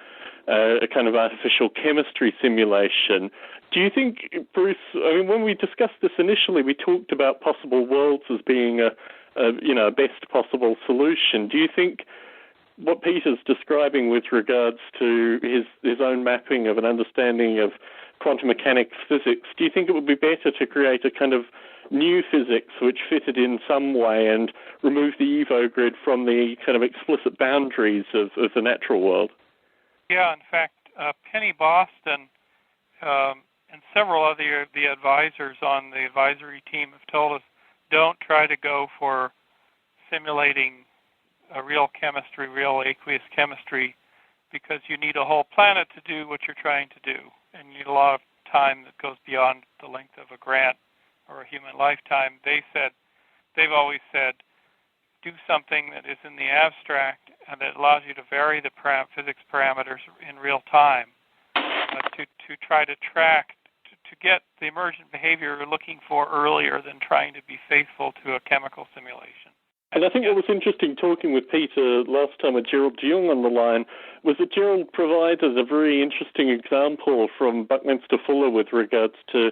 a kind of artificial chemistry simulation. Do you think, Bruce, when we discussed this initially, we talked about possible worlds as being a best possible solution. Do you think what Peter's describing with regards to his own mapping of an understanding of quantum mechanics physics, do you think it would be better to create a kind of new physics which fitted in some way and remove the Evo Grid from the kind of explicit boundaries of the natural world?
Yeah, in fact, Penny Boston and several other the advisors on the advisory team have told us don't try to go for simulating a real chemistry, real aqueous chemistry, because you need a whole planet to do what you're trying to do, and you need a lot of time that goes beyond the length of a grant or a human lifetime. They've always said, do something that is in the abstract and that allows you to vary the physics parameters in real time to try to track, to get the emergent behavior you're looking for earlier than trying to be faithful to a chemical simulation.
And I think what was interesting talking with Peter last time with Gerald de Jong on the line was that Gerald provided a very interesting example from Buckminster Fuller with regards to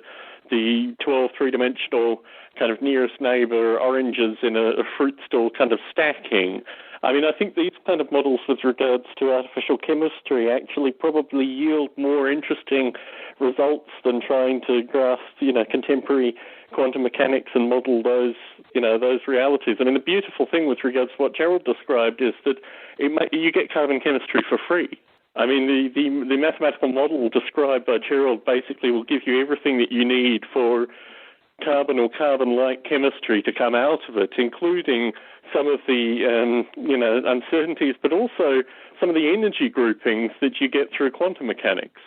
the 12 three-dimensional kind of nearest neighbor oranges in a fruit stall kind of stacking. I think these kind of models with regards to artificial chemistry actually probably yield more interesting results than trying to grasp, contemporary quantum mechanics and model those realities. The beautiful thing with regards to what Gerald described is that you get carbon chemistry for free. The mathematical model described by Gerald basically will give you everything that you need for carbon or carbon-like chemistry to come out of it, including some of the uncertainties, but also some of the energy groupings that you get through quantum mechanics.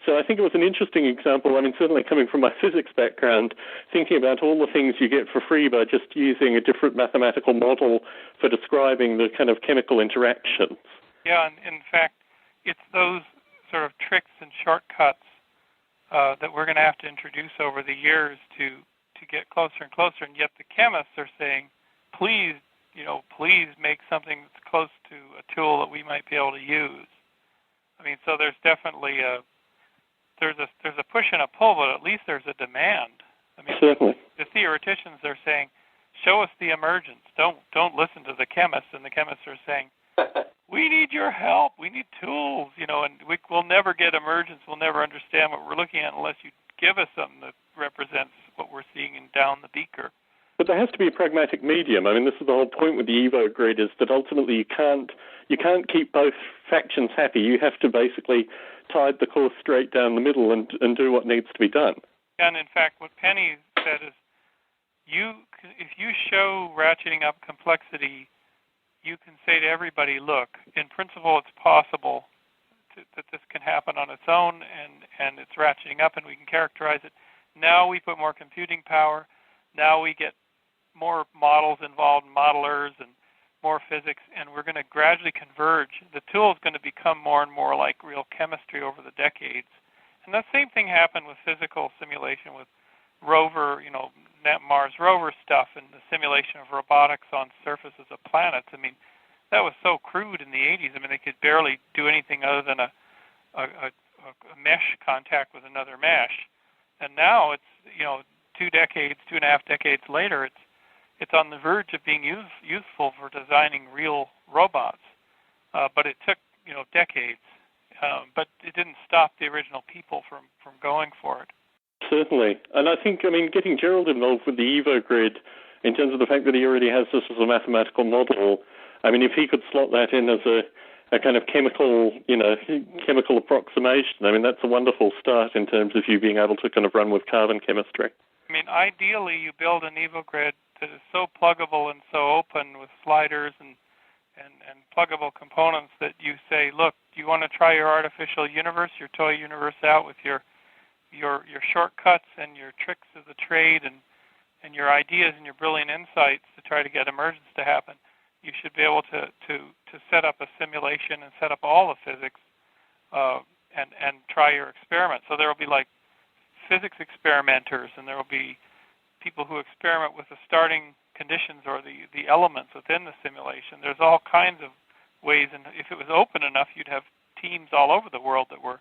So I think it was an interesting example. Certainly coming from my physics background, thinking about all the things you get for free by just using a different mathematical model for describing the kind of chemical interactions.
Yeah, and in fact, it's those sort of tricks and shortcuts that we're going to have to introduce over the years to get closer and closer. And yet the chemists are saying, please make something that's close to a tool that we might be able to use. So there's definitely there's a push and a pull, but at least there's a demand.
Certainly.
The theoreticians are saying, show us the emergence. Don't listen to the chemists, and the chemists are saying, we need your help. We need tools, and we'll never get emergence. We'll never understand what we're looking at unless you give us something that represents what we're seeing down the beaker.
But there has to be a pragmatic medium. I mean, this is the whole point with the Evo grid, is that ultimately you can't keep both factions happy. You have to basically tide the course straight down the middle and do what needs to be done.
And in fact, what Penny said is, if you show ratcheting up complexity, you can say to everybody, look, in principle it's possible that this can happen on its own, and it's ratcheting up, and we can characterize it. Now we put more computing power. Now we get more models involved, modelers, and more physics, and we're going to gradually converge. The tool is going to become more and more like real chemistry over the decades. And the same thing happened with physical simulation with rover, Mars rover stuff, and the simulation of robotics on surfaces of planets. I mean, that was so crude in the 80s. I mean, they could barely do anything other than a mesh contact with another mesh. And now it's, 2.5 decades later, it's on the verge of being useful for designing real robots. But it took, decades. But it didn't stop the original people from going for it.
Certainly. And I think, getting Gerald involved with the Evo grid, in terms of the fact that he already has this as a mathematical model, if he could slot that in as a kind of chemical approximation, that's a wonderful start in terms of you being able to kind of run with carbon chemistry.
Ideally, you build an Evo grid that is so pluggable and so open with sliders and pluggable components that you say, look, do you want to try your artificial universe, your toy universe out with your shortcuts and your tricks of the trade and your ideas and your brilliant insights to try to get emergence to happen? You should be able to set up a simulation and set up all the physics and try your experiment. So there will be like physics experimenters, and there will be people who experiment with the starting conditions or the elements within the simulation. There's all kinds of ways, and if it was open enough, you'd have teams all over the world that were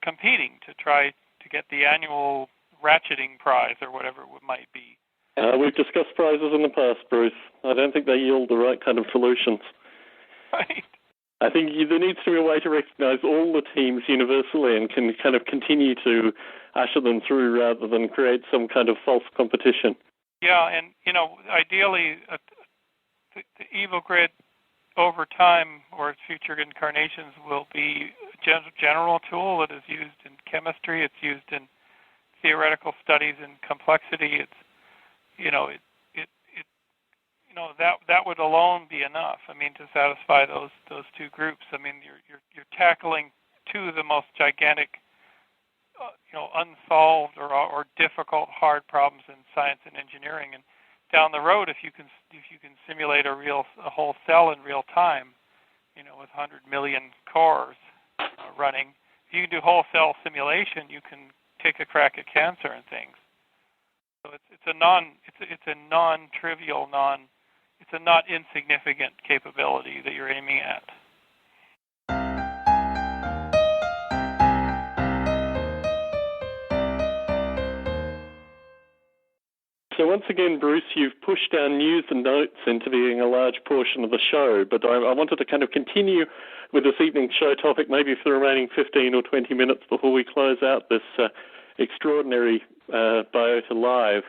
competing to try to get the annual ratcheting prize or whatever it might be.
We've discussed prizes in the past, Bruce. I don't think they yield the right kind of solutions.
Right.
I think there needs to be a way to recognize all the teams universally and can kind of continue to usher them through rather than create some kind of false competition.
Yeah, and, ideally, the Evo grid over time or its future incarnations will be a general tool that is used in chemistry. It's used in theoretical studies in complexity. It's, that would alone be enough. To satisfy those two groups. You're tackling two of the most gigantic, unsolved or difficult, hard problems in science and engineering. And down the road, if you can simulate a whole cell in real time, with 100 million cores running, if you can do whole cell simulation, you can take a crack at cancer and things. So it's a non-trivial, it's a not insignificant capability that you're aiming at.
So once again, Bruce, you've pushed our news and notes into being a large portion of the show, but I wanted to kind of continue with this evening's show topic, maybe for the remaining 15 or 20 minutes before we close out this extraordinary Biota Live.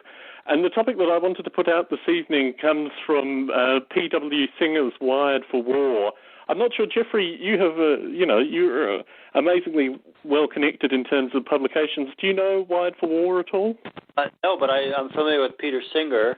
And the topic that I wanted to put out this evening comes from P.W. Singer's Wired for War. I'm not sure, Jeffrey, you have, you're amazingly well connected in terms of publications. Do you know Wired for War at all?
No, but I'm familiar with Peter Singer.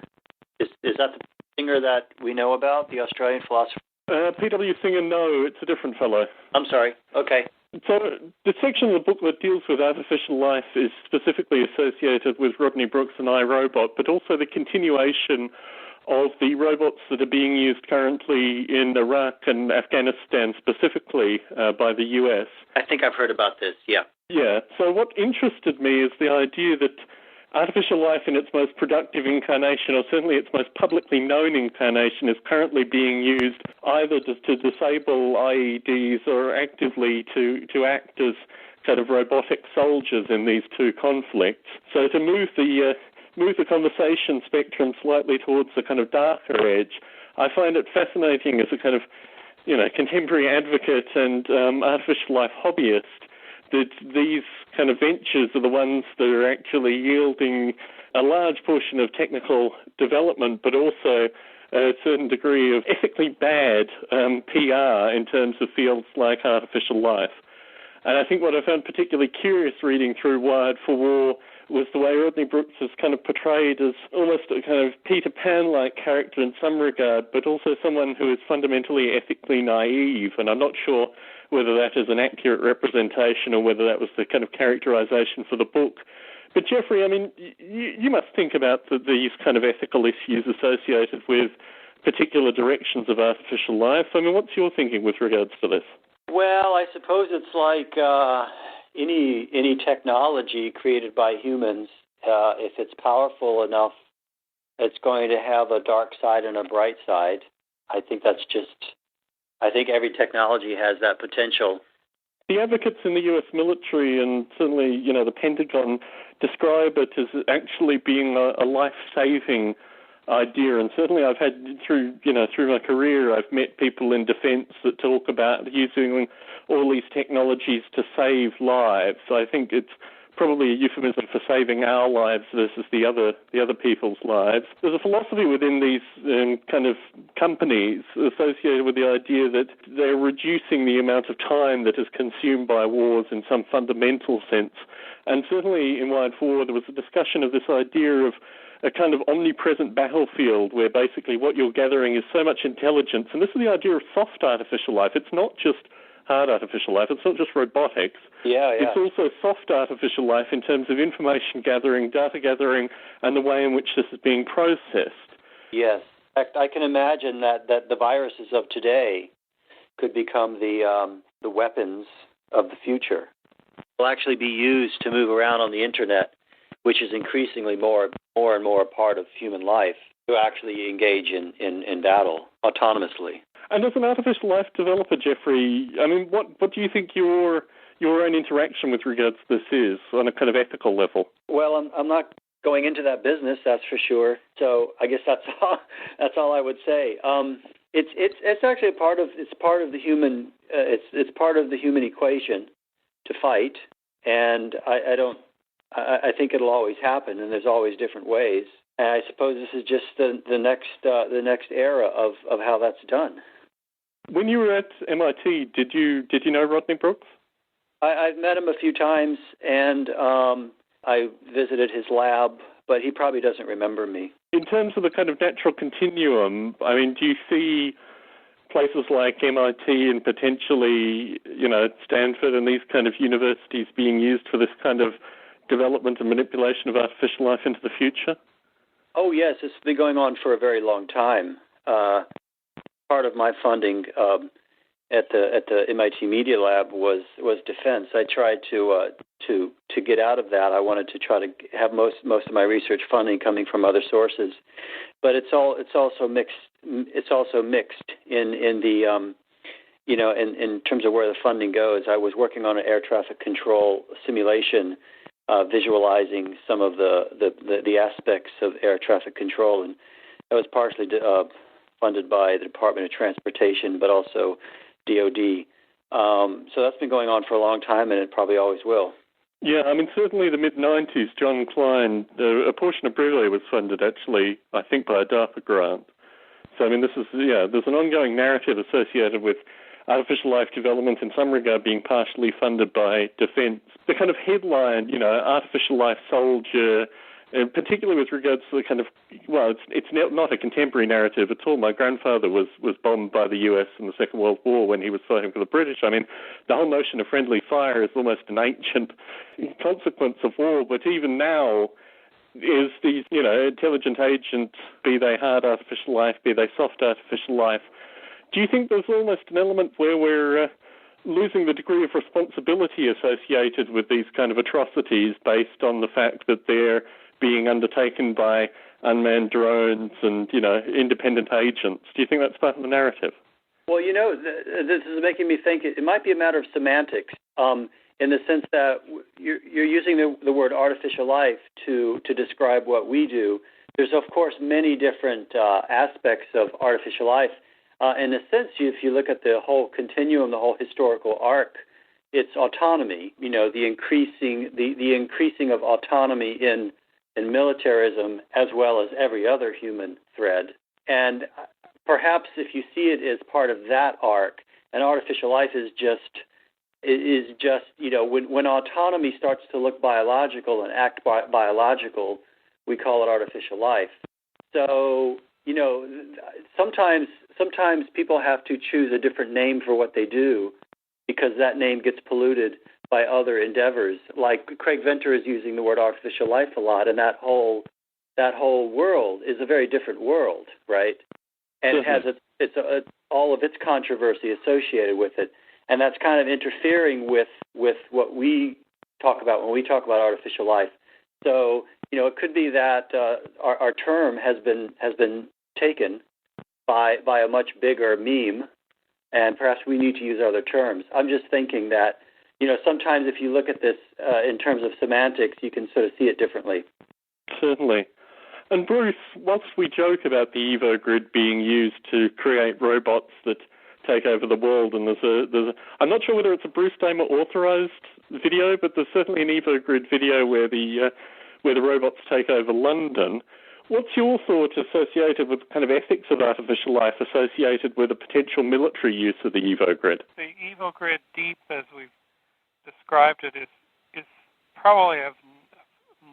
Is that the Singer that we know about, the Australian philosopher?
P.W. Singer, no, it's a different fellow.
I'm sorry. Okay.
So the section of the book that deals with artificial life is specifically associated with Rodney Brooks and iRobot, but also the continuation of the robots that are being used currently in Iraq and Afghanistan specifically by the US.
I think I've heard about this, yeah.
Yeah, so what interested me is the idea that artificial life in its most productive incarnation, or certainly its most publicly known incarnation, is currently being used either to disable IEDs or actively to act as kind of robotic soldiers in these two conflicts. So to move the conversation spectrum slightly towards the kind of darker edge, I find it fascinating as a kind of, contemporary advocate and artificial life hobbyist that these kind of ventures are the ones that are actually yielding a large portion of technical development, but also a certain degree of ethically bad PR in terms of fields like artificial life. And I think what I found particularly curious reading through Wired for War was the way Rodney Brooks is kind of portrayed as almost a kind of Peter Pan-like character in some regard, but also someone who is fundamentally ethically naive. And I'm not sure whether that is an accurate representation or whether that was the kind of characterization for the book. But Jeffrey, I mean, you must think about these kind of ethical issues associated with particular directions of artificial life. I mean, what's your thinking with regards to this?
Well, I suppose it's like any technology created by humans. If it's powerful enough, it's going to have a dark side and a bright side. I think every technology has that potential.
The advocates in the U.S. military and certainly, the Pentagon describe it as actually being a life-saving idea. And certainly I've had, through my career, I've met people in defense that talk about using all these technologies to save lives. So I think it's probably a euphemism for saving our lives versus the other people's lives. There's a philosophy within these kind of companies associated with the idea that they're reducing the amount of time that is consumed by wars in some fundamental sense. And certainly in Wired for War, there was a discussion of this idea of a kind of omnipresent battlefield where basically what you're gathering is so much intelligence. And this is the idea of soft artificial life. It's not just hard artificial life. It's not just robotics.
Yeah.
It's also soft artificial life in terms of information gathering, data gathering, and the way in which this is being processed.
Yes. In fact, I can imagine that the viruses of today could become the weapons of the future. Will actually be used to move around on the internet, which is increasingly more and more a part of human life, to actually engage in battle autonomously.
And as an artificial life developer, Jeffrey, I mean, what do you think your own interaction with regards to this is on a kind of ethical level?
Well, I'm not going into that business, that's for sure. So I guess that's all I would say. It's actually part of the human it's part of the human equation to fight, and I think it'll always happen, and there's always different ways. And I suppose this is just the next era of how that's done.
When you were at MIT, did you know Rodney Brooks?
I've met him a few times, and I visited his lab, but he probably doesn't remember me. In
terms of the kind of natural continuum, I mean, do you see places like MIT and potentially, Stanford and these kind of universities being used for this kind of development and manipulation of artificial life into the future?
Oh, yes. It's been going on for a very long time. Part of my funding at the MIT Media Lab was defense. I tried to get out of that. I wanted to try to have most of my research funding coming from other sources, but it's also mixed. It's also mixed in the in terms of where the funding goes. I was working on an air traffic control simulation, visualizing some of the aspects of air traffic control, and that was partially funded by the Department of Transportation, but also DOD. So that's been going on for a long time, and it probably always will.
Yeah, I mean, certainly the mid-'90s, John Klein, a portion of Breville was funded, actually, I think, by a DARPA grant. So, I mean, there's an ongoing narrative associated with artificial life development in some regard being partially funded by defense. The kind of headline, artificial life soldier, particularly with regards to the kind of, it's not a contemporary narrative at all. My grandfather was bombed by the US in the Second World War when he was fighting for the British. I mean, the whole notion of friendly fire is almost an ancient consequence of war, but even now is these, intelligent agents, be they hard artificial life, be they soft artificial life. Do you think there's almost an element where we're losing the degree of responsibility associated with these kind of atrocities based on the fact that they're being undertaken by unmanned drones and, independent agents? Do you think that's part of the narrative?
Well, this is making me think it might be a matter of semantics, in the sense that you're using the word artificial life to describe what we do. There's, of course, many different aspects of artificial life. In a sense, if you look at the whole continuum, the whole historical arc, it's autonomy. The increasing of autonomy in in militarism as well as every other human thread. And perhaps if you see it as part of that arc, and artificial life is just when autonomy starts to look biological and act biological, we call it artificial life. So sometimes people have to choose a different name for what they do because that name gets polluted by other endeavors. Like Craig Venter is using the word artificial life a lot, and that whole world is a very different world, right? And mm-hmm. It has all of its controversy associated with it, and that's kind of interfering with what we talk about when we talk about artificial life. So it could be that our term has been taken by a much bigger meme, and perhaps we need to use other terms. I'm just thinking that sometimes if you look at this in terms of semantics, you can sort of see it differently.
Certainly. And Bruce, whilst we joke about the EvoGrid being used to create robots that take over the world, and I'm not sure whether it's a Bruce Damer authorized video, but there's certainly an EvoGrid video where the robots take over London. What's your thought associated with the kind of ethics of artificial life associated with a potential military use of the EvoGrid?
The EvoGrid Deep, as we've described it, is probably of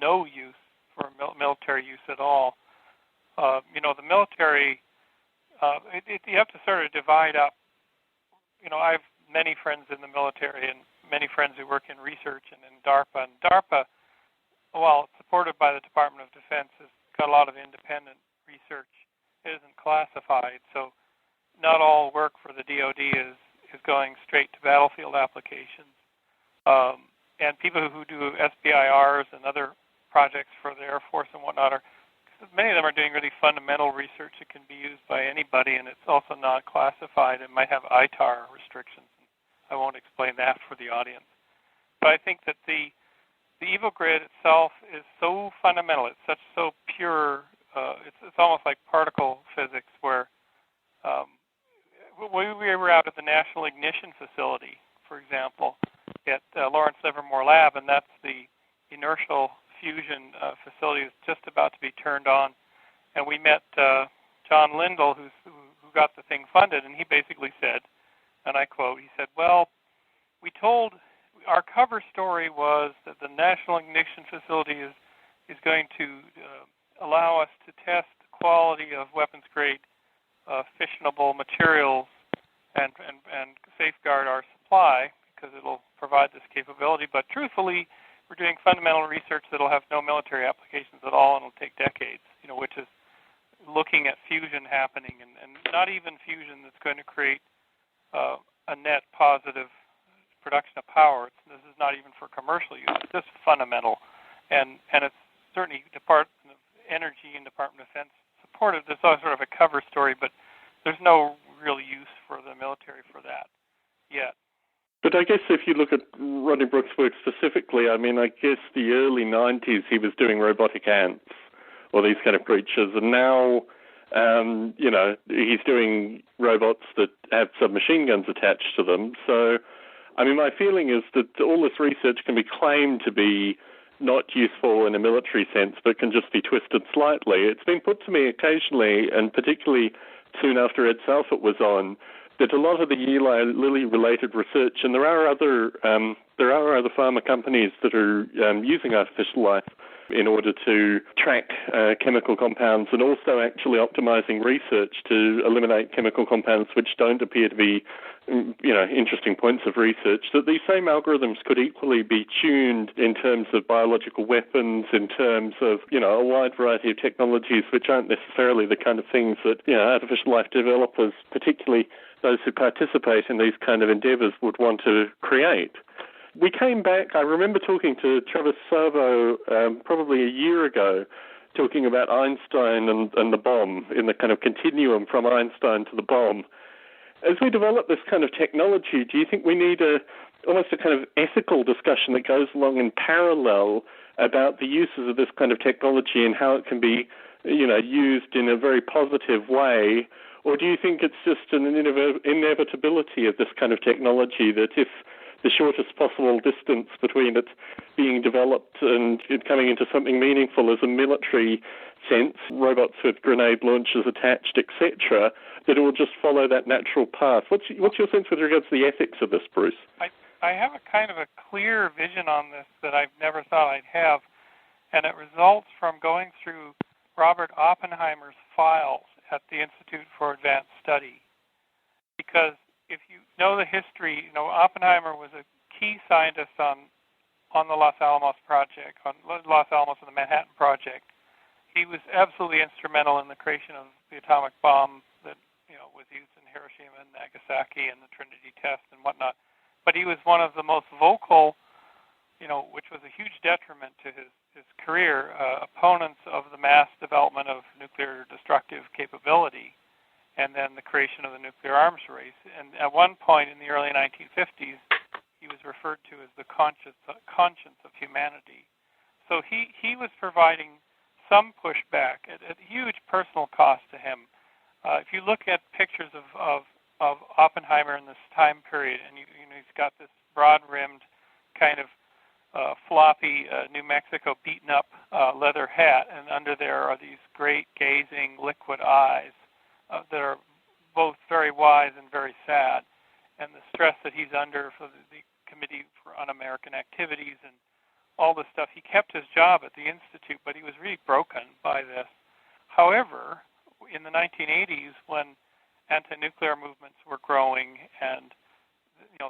no use for military use at all. The military, you have to sort of divide up. I have many friends in the military and many friends who work in research and in DARPA. And DARPA, while it's supported by the Department of Defense, has got a lot of independent research. It isn't classified, so not all work for the DoD is going straight to battlefield applications. And people who do SBIRs and other projects for the Air Force and whatnot many of them are doing really fundamental research that can be used by anybody, and it's also not classified. It might have ITAR restrictions. I won't explain that for the audience. But I think that the EvoGrid itself is so fundamental. It's so pure. It's almost like particle physics, where we were out at the National Ignition Facility, for example, at Lawrence Livermore Lab, and that's the inertial fusion facility is just about to be turned on. And we met John Lindell, who got the thing funded, and he basically said, and I quote, he said, well, our cover story was that the National Ignition Facility is going to allow us to test the quality of weapons-grade fissionable materials and safeguard our supply because it'll provide this capability. But truthfully, we're doing fundamental research that'll have no military applications at all, and it'll take decades, which is looking at fusion happening, and not even fusion that's going to create a net positive production of power. This is not even for commercial use. It's just fundamental, and it's certainly Department of Energy and Department of Defense supported. There's sort of a cover story, but there's no real use for the military for that yet.
But I guess if you look at Rodney Brooks' work specifically, I guess the early 90s he was doing robotic ants or these kind of creatures, and now, he's doing robots that have submachine guns attached to them. So, my feeling is that all this research can be claimed to be not useful in a military sense, but can just be twisted slightly. It's been put to me occasionally, and particularly soon after Ed Southett was on, that a lot of the Eli Lilly-related research, and there are other pharma companies that are using artificial life in order to track chemical compounds, and also actually optimizing research to eliminate chemical compounds which don't appear to be, interesting points of research, that these same algorithms could equally be tuned in terms of biological weapons, in terms of, a wide variety of technologies which aren't necessarily the kind of things that, artificial life developers, particularly those who participate in these kind of endeavors, would want to create. We came back, I remember talking to Travis Savo probably a year ago, talking about Einstein and the bomb, in the kind of continuum from Einstein to the bomb. As we develop this kind of technology, do you think we need almost a kind of ethical discussion that goes along in parallel about the uses of this kind of technology and how it can be, used in a very positive way? Or do you think it's just an inevitability of this kind of technology that if the shortest possible distance between it being developed and it coming into something meaningful as a military sense, robots with grenade launchers attached, etc., that it will just follow that natural path. What's your sense with regards to the ethics of this, Bruce?
I have a kind of a clear vision on this that I've never thought I'd have, and it results from going through Robert Oppenheimer's files at the Institute for Advanced Study. Because if you know the history, Oppenheimer was a key scientist on the Los Alamos project, on Los Alamos and the Manhattan Project. He was absolutely instrumental in the creation of the atomic bomb that was used in Hiroshima and Nagasaki and the Trinity test and whatnot. But he was one of the most vocal, which was a huge detriment to his career, opponents of the mass development of nuclear destructive capability and then the creation of the nuclear arms race. And at one point in the early 1950s, he was referred to as the conscience of humanity. So he was providing some pushback at huge personal cost to him. If you look at pictures of Oppenheimer in this time period, and he's got this broad-rimmed kind of floppy New Mexico beaten-up leather hat, and under there are these great gazing liquid eyes that are both very wise and very sad, and the stress that he's under for the Committee for Un-American Activities and all this stuff. He kept his job at the Institute, but he was really broken by this. However, in the 1980s, when anti-nuclear movements were growing, and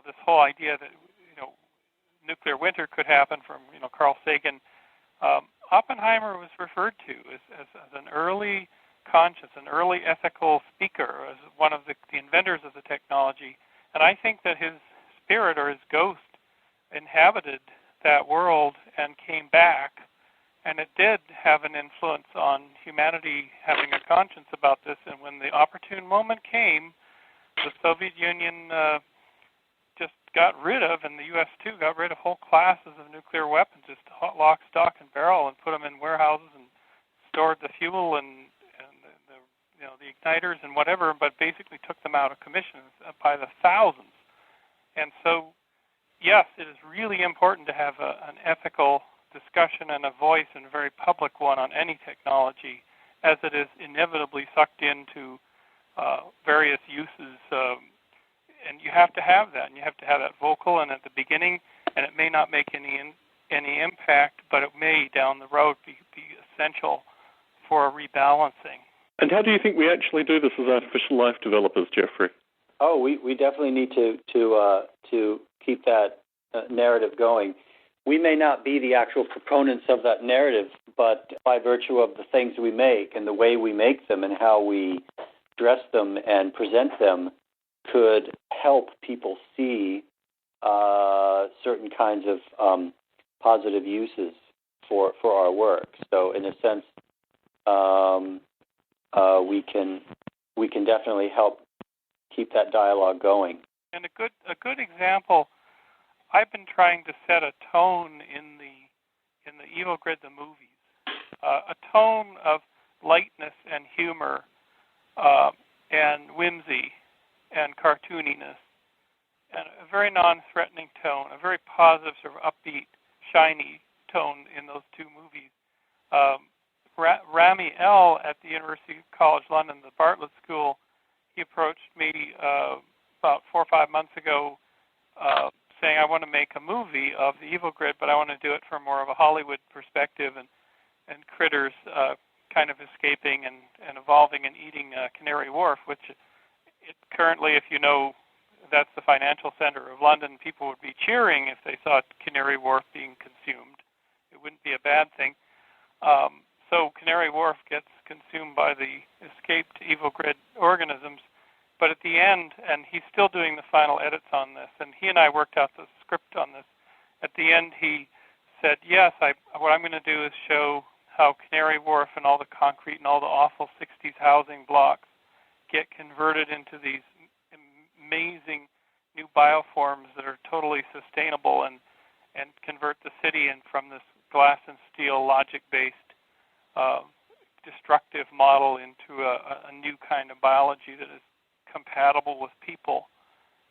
this whole idea that nuclear winter could happen from Carl Sagan, Oppenheimer was referred to as an early conscious, an early ethical speaker, as one of the inventors of the technology. And I think that his spirit or his ghost inhabited that world and came back, and it did have an influence on humanity having a conscience about this. And when the opportune moment came, the Soviet Union just got rid of, and the U.S. too, got rid of whole classes of nuclear weapons, just lock, stock, and barrel, and put them in warehouses and stored the fuel and the igniters and whatever, but basically took them out of commission by the thousands. And so, yes, it is really important to have an ethical discussion and a voice, and a very public one, on any technology, as it is inevitably sucked into various uses. And you have to have that, and you have to have that vocal and at the beginning, and it may not make any impact, but it may down the road be essential for a rebalancing.
And how do you think we actually do this as artificial life developers, Jeffrey?
Oh, we definitely need to keep that narrative going. We may not be the actual proponents of that narrative, but by virtue of the things we make and the way we make them and how we dress them and present them could help people see certain kinds of positive uses for our work. So in a sense, we can definitely help keep that dialogue going.
And a good example, I've been trying to set a tone in the Evil Grid, the movies, a tone of lightness and humor and whimsy and cartooniness, and a very non-threatening tone, a very positive, sort of upbeat, shiny tone in those two movies. Rami L. at the University College London, the Bartlett School, he approached me about 4 or 5 months ago saying, I want to make a movie of the Evil Grid, but I want to do it from more of a Hollywood perspective, and critters kind of escaping and evolving and eating Canary Wharf, which currently, if you know, that's the financial center of London. People would be cheering if they saw Canary Wharf being consumed. It wouldn't be a bad thing. So Canary Wharf gets consumed by the escaped Evil Grid organisms. But at the end, and he's still doing the final edits on this, and he and I worked out the script on this. At the end, he said, yes, what I'm going to do is show how Canary Wharf and all the concrete and all the awful 60s housing blocks get converted into these amazing new bioforms that are totally sustainable and convert the city and from this glass and steel logic-based destructive model into a new kind of biology that is compatible with people.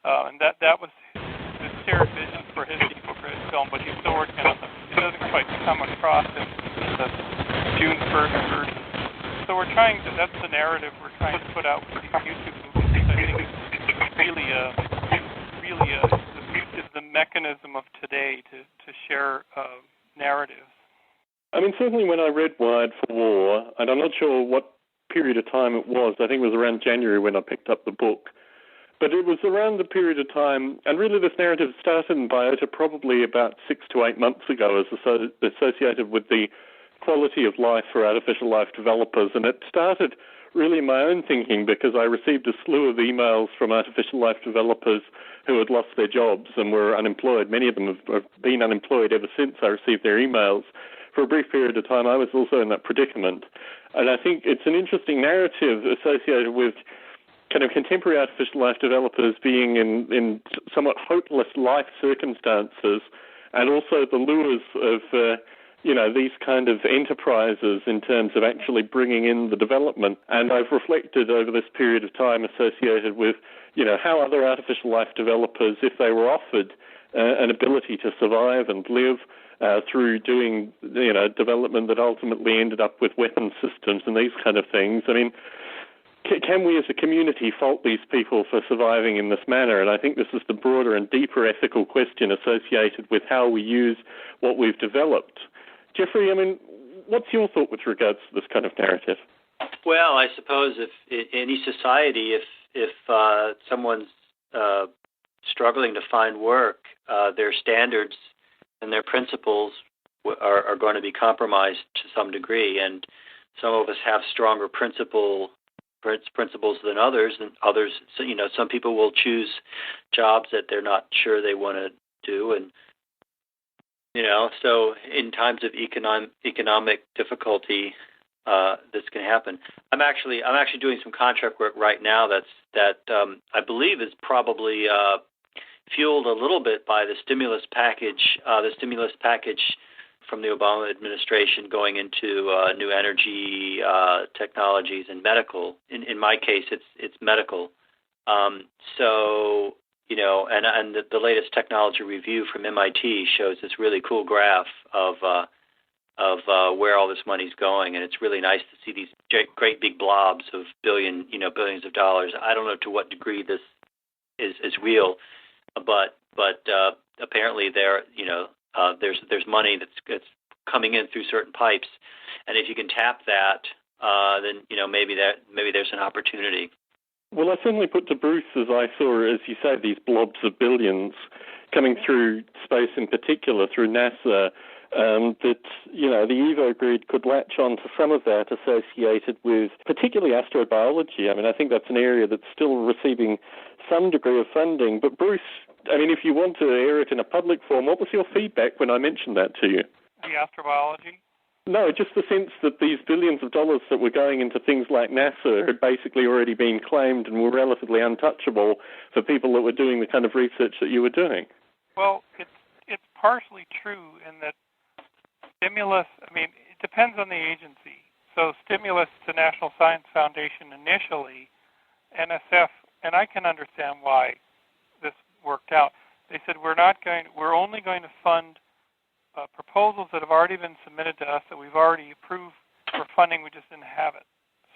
And that was his shared vision for his people for his film, but he's still working on them. It doesn't quite come across in the June 1st version. So we're trying to, that's the narrative we're trying to put out with these YouTube movies. I think it's really is the mechanism of today to share narratives.
I mean, certainly when I read Wired for War, and I'm not sure what period of time it was, I think it was around January when I picked up the book, but it was around the period of time, and really this narrative started in Biota probably about 6 to 8 months ago as associated with the quality of life for artificial life developers, and it started really in my own thinking because I received a slew of emails from artificial life developers who had lost their jobs and were unemployed. Many of them have been unemployed ever since I received their emails. For a brief period of time, I was also in that predicament. And I think it's an interesting narrative associated with kind of contemporary artificial life developers being in somewhat hopeless life circumstances, and also the lures of these kind of enterprises in terms of actually bringing in the development. And I've reflected over this period of time associated with, how other artificial life developers, if they were offered an ability to survive and live through doing, development that ultimately ended up with weapon systems and these kind of things. I mean, can we as a community fault these people for surviving in this manner? And I think this is the broader and deeper ethical question associated with how we use what we've developed. Jeffrey, I mean, what's your thought with regards to this kind of narrative?
Well, I suppose if in any society, if someone's struggling to find work, their standards and their principles are going to be compromised to some degree, and some of us have stronger principles than others, and others, some people will choose jobs that they're not sure they want to do, and so in times of economic difficulty, this can happen. I'm actually doing some contract work right now that I believe is probably fueled a little bit by the stimulus package from the Obama administration going into new energy technologies and medical. In my case, it's medical. And the latest technology review from MIT shows this really cool graph of where all this money's going, and it's really nice to see these great big blobs of billions of dollars. I don't know to what degree this is real, but apparently there's money that's coming in through certain pipes, and if you can tap that, then maybe there's an opportunity.
Well, I certainly put to Bruce, as I saw, as you say, these blobs of billions coming through space in particular, through NASA, that, the Evo grid could latch on to some of that associated with particularly astrobiology. I mean, I think that's an area that's still receiving some degree of funding. But Bruce, I mean, if you want to air it in a public form, what was your feedback when I mentioned that to you?
The astrobiology?
No, just the sense that these billions of dollars that were going into things like NASA had basically already been claimed and were relatively untouchable for people that were doing the kind of research that you were doing.
Well, it's partially true in that stimulus, it depends on the agency. So stimulus to National Science Foundation initially, NSF, and I can understand why this worked out. They said we're only going to fund proposals that have already been submitted to us that we've already approved for funding. We just didn't have it.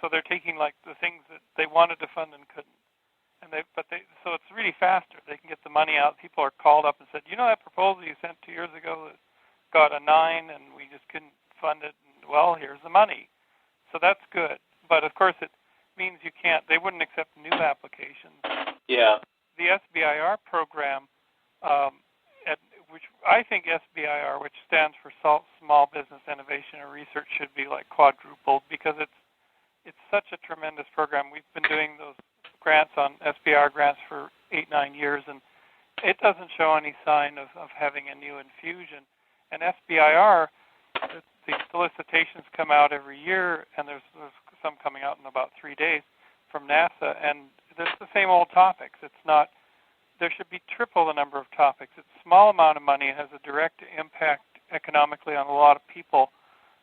So they're taking like the things that they wanted to fund and couldn't. So it's really faster. They can get the money out. People are called up and said, that proposal you sent 2 years ago that got a 9 and we just couldn't fund it. And, well, here's the money. So that's good. But of course it means they wouldn't accept new applications.
Yeah.
The SBIR program, which I think SBIR, which stands for Small Business Innovation and Research, should be like quadrupled because it's such a tremendous program. We've been doing those grants on SBIR grants for 8-9 years, and it doesn't show any sign of having a new infusion. And SBIR, the solicitations come out every year, and there's some coming out in about 3 days from NASA, and there's the same old topics. There should be triple the number of topics. It's a small amount of money. It has a direct impact economically on a lot of people,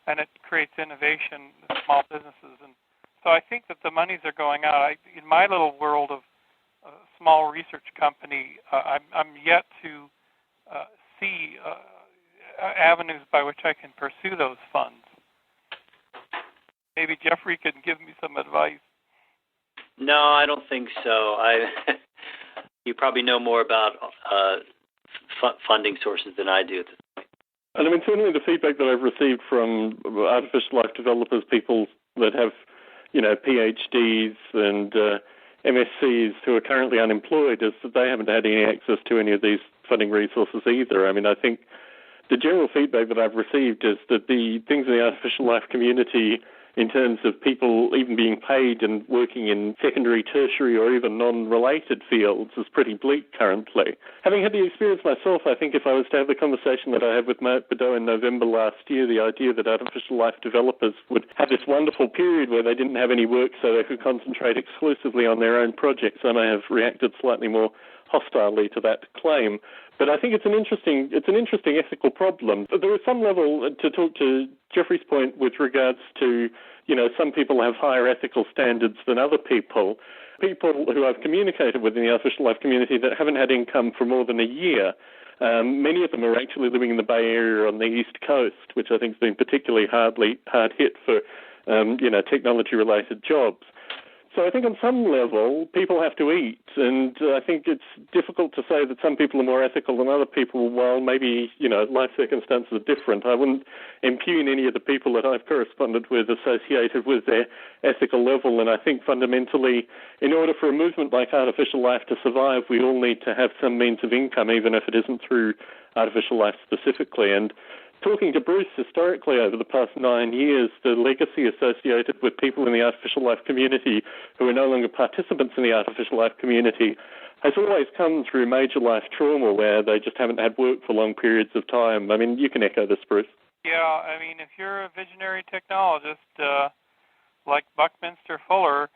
and it creates innovation in small businesses. And so I think that the monies are going out. In my little world of a small research company, I'm yet to see avenues by which I can pursue those funds. Maybe Jeffrey can give me some advice.
No, I don't think so. You probably know more about funding sources than I do at this point.
And I mean, certainly the feedback that I've received from artificial life developers, people that have, PhDs and MSCs who are currently unemployed, is that they haven't had any access to any of these funding resources either. I mean, I think the general feedback that I've received is that the things in the artificial life community, in terms of people even being paid and working in secondary, tertiary, or even non-related fields, is pretty bleak currently. Having had the experience myself, I think if I was to have the conversation that I had with Mark Biota in November last year, the idea that artificial life developers would have this wonderful period where they didn't have any work so they could concentrate exclusively on their own projects, I may have reacted slightly more hostilely to that claim. But I think it's an interesting ethical problem. There is some level, to talk to Jeffrey's point with regards to, some people have higher ethical standards than other people. People who I've communicated with in the artificial life community that haven't had income for more than a year, many of them are actually living in the Bay Area on the East Coast, which I think has been particularly hard hit for, technology-related jobs. So I think on some level, people have to eat, and I think it's difficult to say that some people are more ethical than other people, while maybe, life circumstances are different. I wouldn't impugn any of the people that I've corresponded with associated with their ethical level, and I think fundamentally, in order for a movement like artificial life to survive, we all need to have some means of income, even if it isn't through artificial life specifically. And talking to Bruce historically over the past 9 years, the legacy associated with people in the artificial life community who are no longer participants in the artificial life community has always come through major life trauma where they just haven't had work for long periods of time. I mean, you can echo this, Bruce.
Yeah, I mean, if you're a visionary technologist like Buckminster Fuller,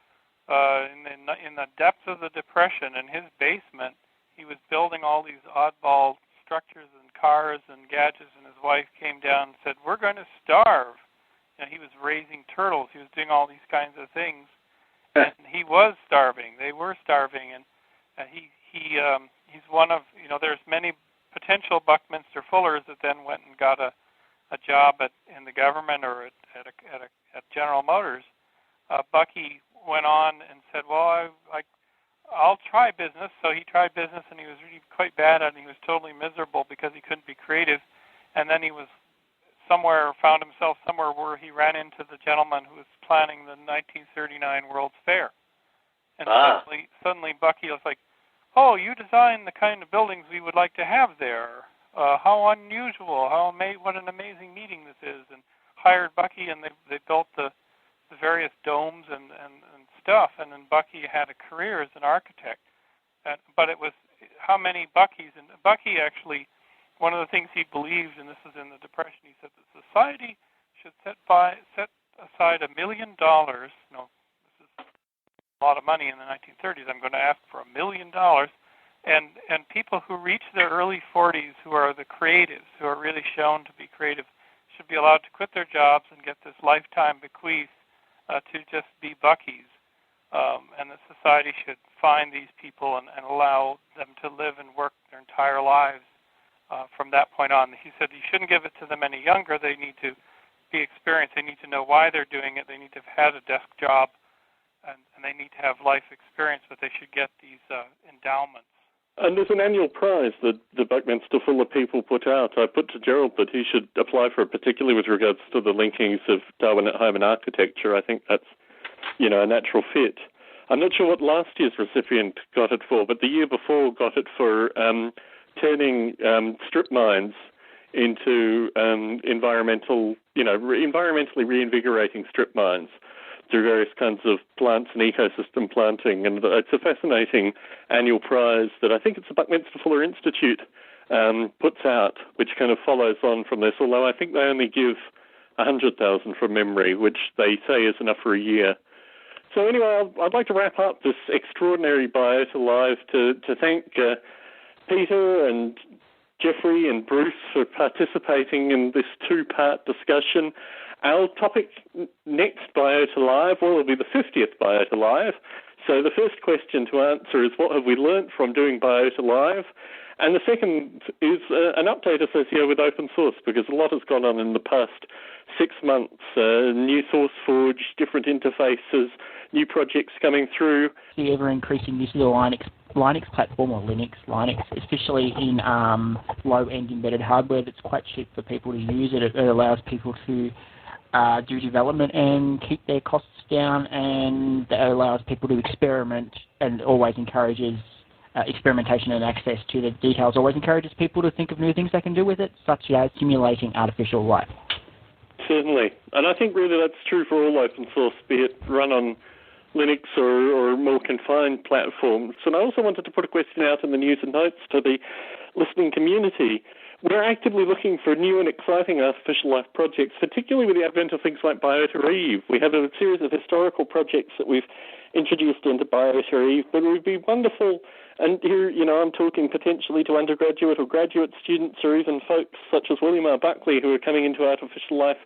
in the depths of the Depression, in his basement, he was building all these oddball structures and cars and gadgets, and his wife came down and said, "We're going to starve." And he was raising turtles. He was doing all these kinds of things, and he was starving. They were starving, and he's one of there's many potential Buckminster Fullers that then went and got a job in the government or at General Motors. Bucky went on and said, "Well, I'll try business." So he tried business, and he was really quite bad at it. He was totally miserable because he couldn't be creative. And then he was found himself somewhere where he ran into the gentleman who was planning the 1939 World's Fair. And suddenly Bucky was like, "Oh, you designed the kind of buildings we would like to have there. How unusual! What an amazing meeting this is!" And hired Bucky, and they built the various domes and stuff, and then Bucky had a career as an architect. But it was how many Buckys, and Bucky actually, one of the things he believed, and this is in the Depression, he said that society should set aside $1 million. No, this is a lot of money in the 1930s. I'm going to ask for $1 million, and people who reach their early 40s, who are the creatives, who are really shown to be creative, should be allowed to quit their jobs and get this lifetime bequeath to just be Buckies. And the society should find these people and allow them to live and work their entire lives from that point on. He said you shouldn't give it to them any younger. They need to be experienced. They need to know why they're doing it. They need to have had a desk job, and they need to have life experience, but they should get these endowments.
And there's an annual prize that the Buckminster Fuller people put out. I put to Gerald that he should apply for it, particularly with regards to the linkings of Darwin at home and architecture. I think that's, a natural fit. I'm not sure what last year's recipient got it for, but the year before got it for turning strip mines into environmentally reinvigorating strip mines through various kinds of plants and ecosystem planting. And it's a fascinating annual prize that I think it's the Buckminster Fuller Institute puts out, which kind of follows on from this, although I think they only give $100,000 from memory, which they say is enough for a year. So anyway, I'd like to wrap up this extraordinary Biota Live to thank Peter and Jeffrey and Bruce for participating in this two-part discussion. Our topic next Biota Live, well, it'll be the 50th Biota Live, So the first question to answer is, what have we learnt from doing Biota Live? And the second is an update associated with open source, because a lot has gone on in the past 6 months. New SourceForge, different interfaces, new projects coming through.
The ever-increasing use of the Linux platform, or Linux, especially in low-end embedded hardware that's quite cheap for people to use. It allows people to do development and keep their costs down, and it allows people to experiment, and always encourages experimentation and access to the details. Always encourages people to think of new things they can do with it, such as simulating artificial life.
Certainly. And I think really that's true for all open source, be it run on Linux or more confined platforms. And I also wanted to put a question out in the news and notes to the listening community. We're actively looking for new and exciting artificial life projects, particularly with the advent of things like Biota Eve. We have a series of historical projects that we've introduced into Biota Eve, but it would be wonderful, and here, I'm talking potentially to undergraduate or graduate students, or even folks such as William R. Buckley, who are coming into artificial life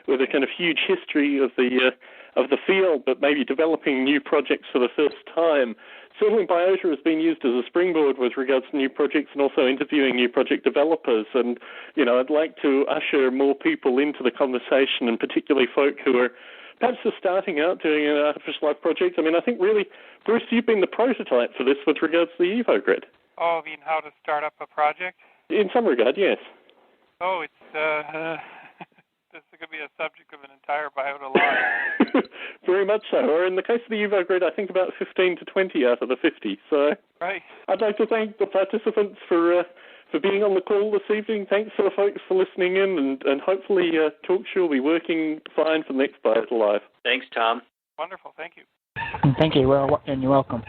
with a kind of huge history of the field, but maybe developing new projects for the first time. Certainly Biota has been used as a springboard with regards to new projects, and also interviewing new project developers. And, I'd like to usher more people into the conversation, and particularly folk who are perhaps just starting out doing an artificial life project. I mean, I think really, Bruce, you've been the prototype for this with regards to the EvoGrid.
Oh, you mean how to start up a project?
In some regard, yes.
Oh, it's this could be a subject of an entire Biota Live.
Very much so. Or in the case of the EvoGrid, I think about 15 to 20 out of the 50. So
right.
I'd like to thank the participants for being on the call this evening. Thanks for the folks for listening in, and hopefully TalkShoe will be working fine for the next Biota Live.
Thanks, Tom.
Wonderful. Thank you.
Thank you. Well, and you're welcome.